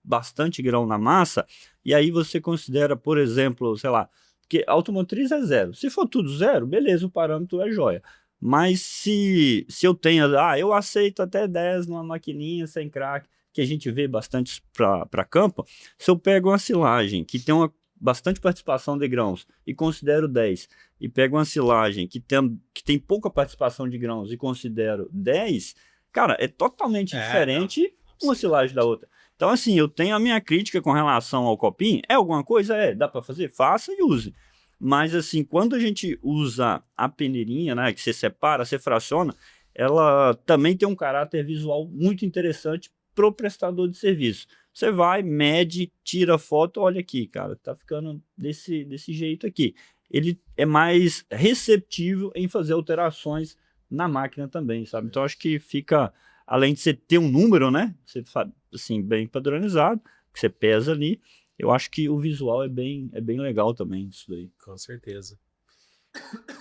bastante grão na massa, e aí você considera, por exemplo, sei lá, porque automotriz é zero. Se for tudo zero, beleza, o parâmetro é joia. Mas se eu tenho, eu aceito até 10 numa maquininha sem crack, que a gente vê bastante para campo, se eu pego uma silagem que tem bastante participação de grãos e considero 10, e pego uma silagem que tem pouca participação de grãos e considero 10, cara, é totalmente diferente uma silagem da outra. Então, assim, eu tenho a minha crítica com relação ao copinho. É alguma coisa? Dá para fazer? Faça e use. Mas, assim, quando a gente usa a peneirinha, né, que você separa, você fraciona, ela também tem um caráter visual muito interessante pro prestador de serviço. Você vai, mede, tira foto, olha aqui, cara, tá ficando desse jeito aqui. Ele é mais receptível em fazer alterações na máquina também, sabe? Então, acho que fica, além de você ter um número, né, você assim, bem padronizado, que você pesa ali, eu acho que o visual é bem legal também, isso daí. Com certeza.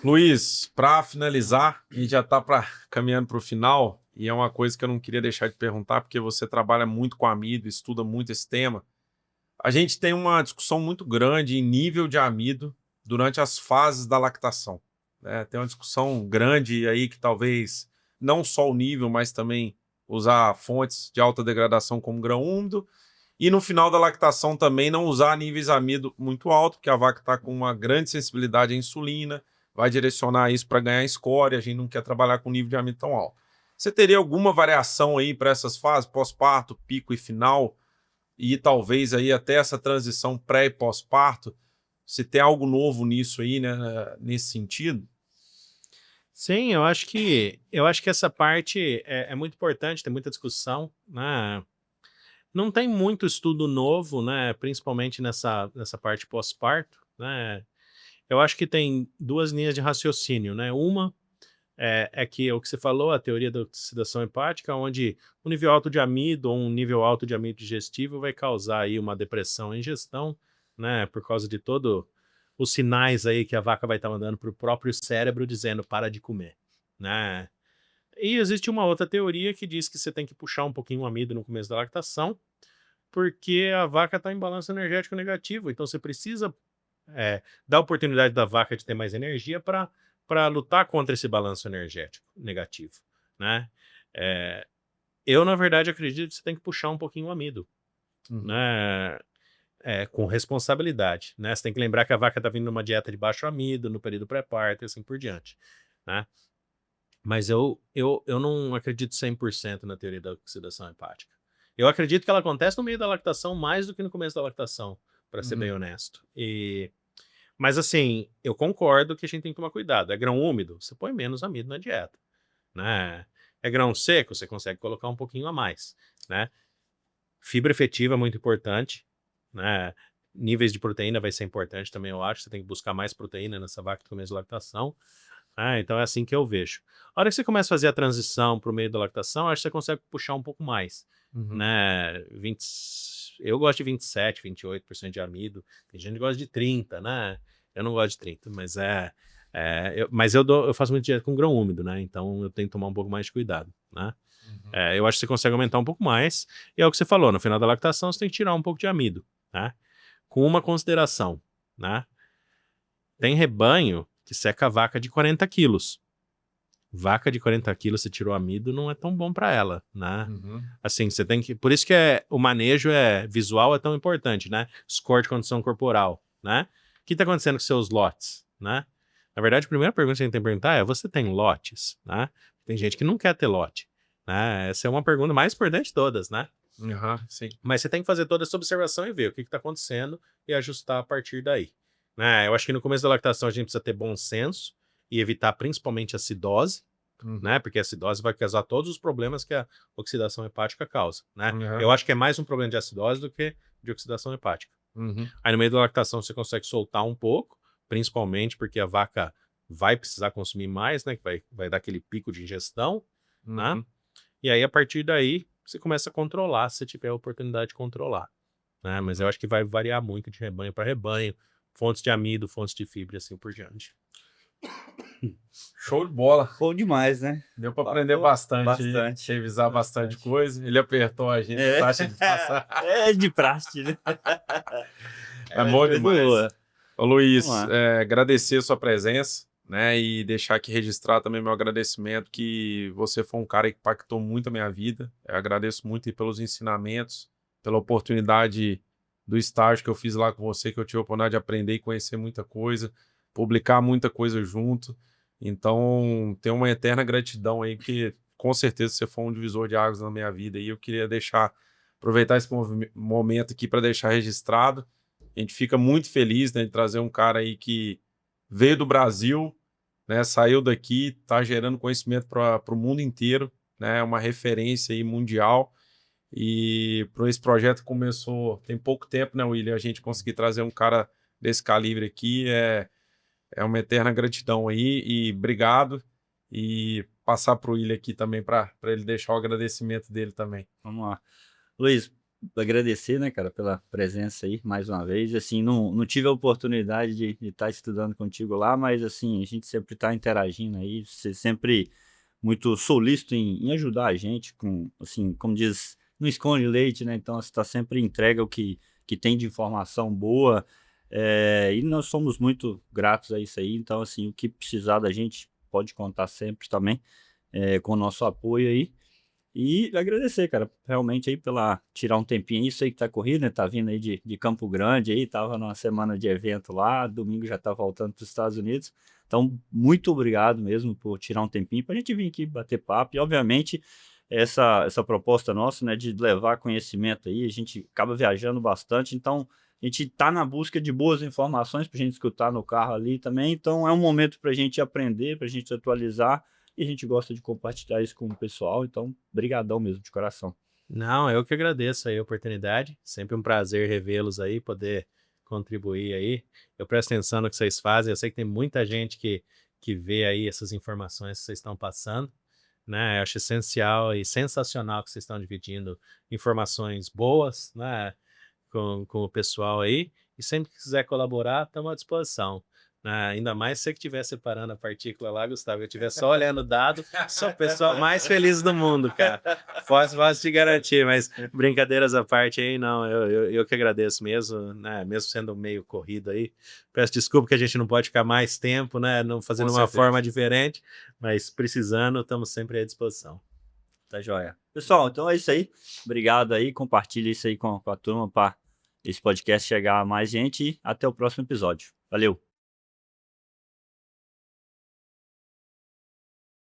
Luiz, para finalizar, a gente já está caminhando para o final, e é uma coisa que eu não queria deixar de perguntar, porque você trabalha muito com amido, estuda muito esse tema. A gente tem uma discussão muito grande em nível de amido durante as fases da lactação, né? Tem uma discussão grande aí que talvez não só o nível, mas também usar fontes de alta degradação como grão úmido, e no final da lactação também não usar níveis de amido muito alto, porque a vaca está com uma grande sensibilidade à insulina, vai direcionar isso para ganhar escória, a gente não quer trabalhar com nível de amido tão alto. Você teria alguma variação aí para essas fases, pós-parto, pico e final, e talvez aí até essa transição pré e pós-parto? Se tem algo novo nisso aí, né, nesse sentido? Sim, eu acho que essa parte é muito importante, tem muita discussão, né? Não tem muito estudo novo, né? Principalmente nessa parte pós-parto, né? Eu acho que tem duas linhas de raciocínio, né? Uma é que o que você falou, a teoria da oxidação hepática, onde um nível alto de amido ou um nível alto de amido digestivo vai causar aí uma depressão em ingestão, né? Por causa de todo os sinais aí que a vaca vai estar mandando para o próprio cérebro dizendo para de comer, né? E existe uma outra teoria que diz que você tem que puxar um pouquinho o amido no começo da lactação, porque a vaca está em balanço energético negativo, então você precisa dar a oportunidade da vaca de ter mais energia para lutar contra esse balanço energético negativo, né? Eu, na verdade, acredito que você tem que puxar um pouquinho o amido, né? Com responsabilidade, né? Você tem que lembrar que a vaca está vindo numa dieta de baixo amido, no período pré-parto e assim por diante, né? Mas eu não acredito 100% na teoria da oxidação hepática. Eu acredito que ela acontece no meio da lactação mais do que no começo da lactação, para ser bem honesto. Mas assim, eu concordo que a gente tem que tomar cuidado. É grão úmido, você põe menos amido na dieta, né? É grão seco, você consegue colocar um pouquinho a mais, né? Fibra efetiva é muito importante, né? Níveis de proteína vai ser importante também, eu acho. Você tem que buscar mais proteína nessa vaca no começo da lactação. Então é assim que eu vejo. A hora que você começa a fazer a transição para o meio da lactação, acho que você consegue puxar um pouco mais, né? Eu gosto de 27, 28% de amido. Tem gente que gosta de 30, né? Eu não gosto de 30, mas eu faço muito dieta com grão úmido, né? Então eu tenho que tomar um pouco mais de cuidado, né? Eu acho que você consegue aumentar um pouco mais. E é o que você falou, no final da lactação você tem que tirar um pouco de amido, né? Com uma consideração, né? Tem rebanho que seca a vaca de 40 quilos. Vaca de 40 quilos, você tirou amido, não é tão bom para ela, né? Assim, você tem que... Por isso que o manejo visual é tão importante, né? Score de condição corporal, né? O que está acontecendo com seus lotes, né? Na verdade, a primeira pergunta que a gente tem que perguntar é: você tem lotes, né? Tem gente que não quer ter lote, né? Essa é uma pergunta mais importante de todas, né? Sim. Mas você tem que fazer toda essa observação e ver o que está acontecendo e ajustar a partir daí. Eu acho que no começo da lactação a gente precisa ter bom senso e evitar principalmente a acidose, né? Porque a acidose vai causar todos os problemas que a oxidação hepática causa, né? Eu acho que é mais um problema de acidose do que de oxidação hepática. Aí no meio da lactação você consegue soltar um pouco, principalmente porque a vaca vai precisar consumir mais, né? Que vai dar aquele pico de ingestão, né? E aí, a partir daí, você começa a controlar, se você tiver a oportunidade de controlar, né? Mas eu acho que vai variar muito de rebanho para rebanho, fontes de amido, fontes de fibra e assim por diante. Show de bola. Bom demais, né? Deu para aprender bastante, Bastante. revisar bastante coisa. Ele apertou a gente, taxa de passar. É de praxe, né? É bom demais. Boa. Ô, Luiz, Vamos lá. agradecer a sua presença, né? E deixar aqui registrar também meu agradecimento, que você foi um cara que impactou muito a minha vida. Eu agradeço muito aí pelos ensinamentos, pela oportunidade do estágio que eu fiz lá com você, que eu tive a oportunidade de aprender e conhecer muita coisa, publicar muita coisa junto. Então, tenho uma eterna gratidão aí, que com certeza você foi um divisor de águas na minha vida. E eu queria aproveitar esse momento aqui para deixar registrado. A gente fica muito feliz, né, de trazer um cara aí que veio do Brasil, né, saiu daqui, está gerando conhecimento para o mundo inteiro, né, uma referência aí mundial. E para esse projeto começou tem pouco tempo, né, William? A gente conseguir trazer um cara desse calibre aqui é uma eterna gratidão aí, e obrigado. E passar para o William aqui também para ele deixar o agradecimento dele também. Vamos lá. Luiz, agradecer, né, cara, pela presença aí, mais uma vez. Assim, não tive a oportunidade de estar estudando contigo lá, mas, assim, a gente sempre está interagindo aí, você sempre muito solícito em ajudar a gente, com, assim, como diz, não esconde leite, né, então você está sempre entrega o que tem de informação boa, e nós somos muito gratos a isso aí, então, assim, o que precisar da gente, pode contar sempre também, com o nosso apoio aí. E agradecer, cara, realmente aí pela tirar um tempinho, isso aí que tá corrido, né, tá vindo aí de Campo Grande aí, tava numa semana de evento lá, domingo já tá voltando para os Estados Unidos, então muito obrigado mesmo por tirar um tempinho pra gente vir aqui bater papo, e obviamente essa proposta nossa, né, de levar conhecimento aí, a gente acaba viajando bastante, então a gente tá na busca de boas informações pra gente escutar no carro ali também, então é um momento pra gente aprender, pra gente atualizar, e a gente gosta de compartilhar isso com o pessoal, então, brigadão mesmo, de coração. Não, eu que agradeço aí a oportunidade. Sempre um prazer revê-los aí, poder contribuir aí. Eu presto atenção no que vocês fazem. Eu sei que tem muita gente que vê aí essas informações que vocês estão passando, né? Eu acho essencial e sensacional que vocês estão dividindo informações boas, né, com o pessoal aí. E sempre que quiser colaborar, estamos à disposição. Ainda mais se você que estiver separando a partícula lá, Gustavo, eu estiver só olhando o dado, sou o pessoal mais feliz do mundo, cara. Posso te garantir, mas brincadeiras à parte aí, não, eu que agradeço mesmo, né? Mesmo sendo meio corrido aí. Peço desculpa que a gente não pode ficar mais tempo, né? Não fazendo uma forma diferente, mas precisando, estamos sempre à disposição. Tá joia. Pessoal, então é isso aí. Obrigado aí, compartilha isso aí com a turma para esse podcast chegar a mais gente e até o próximo episódio. Valeu!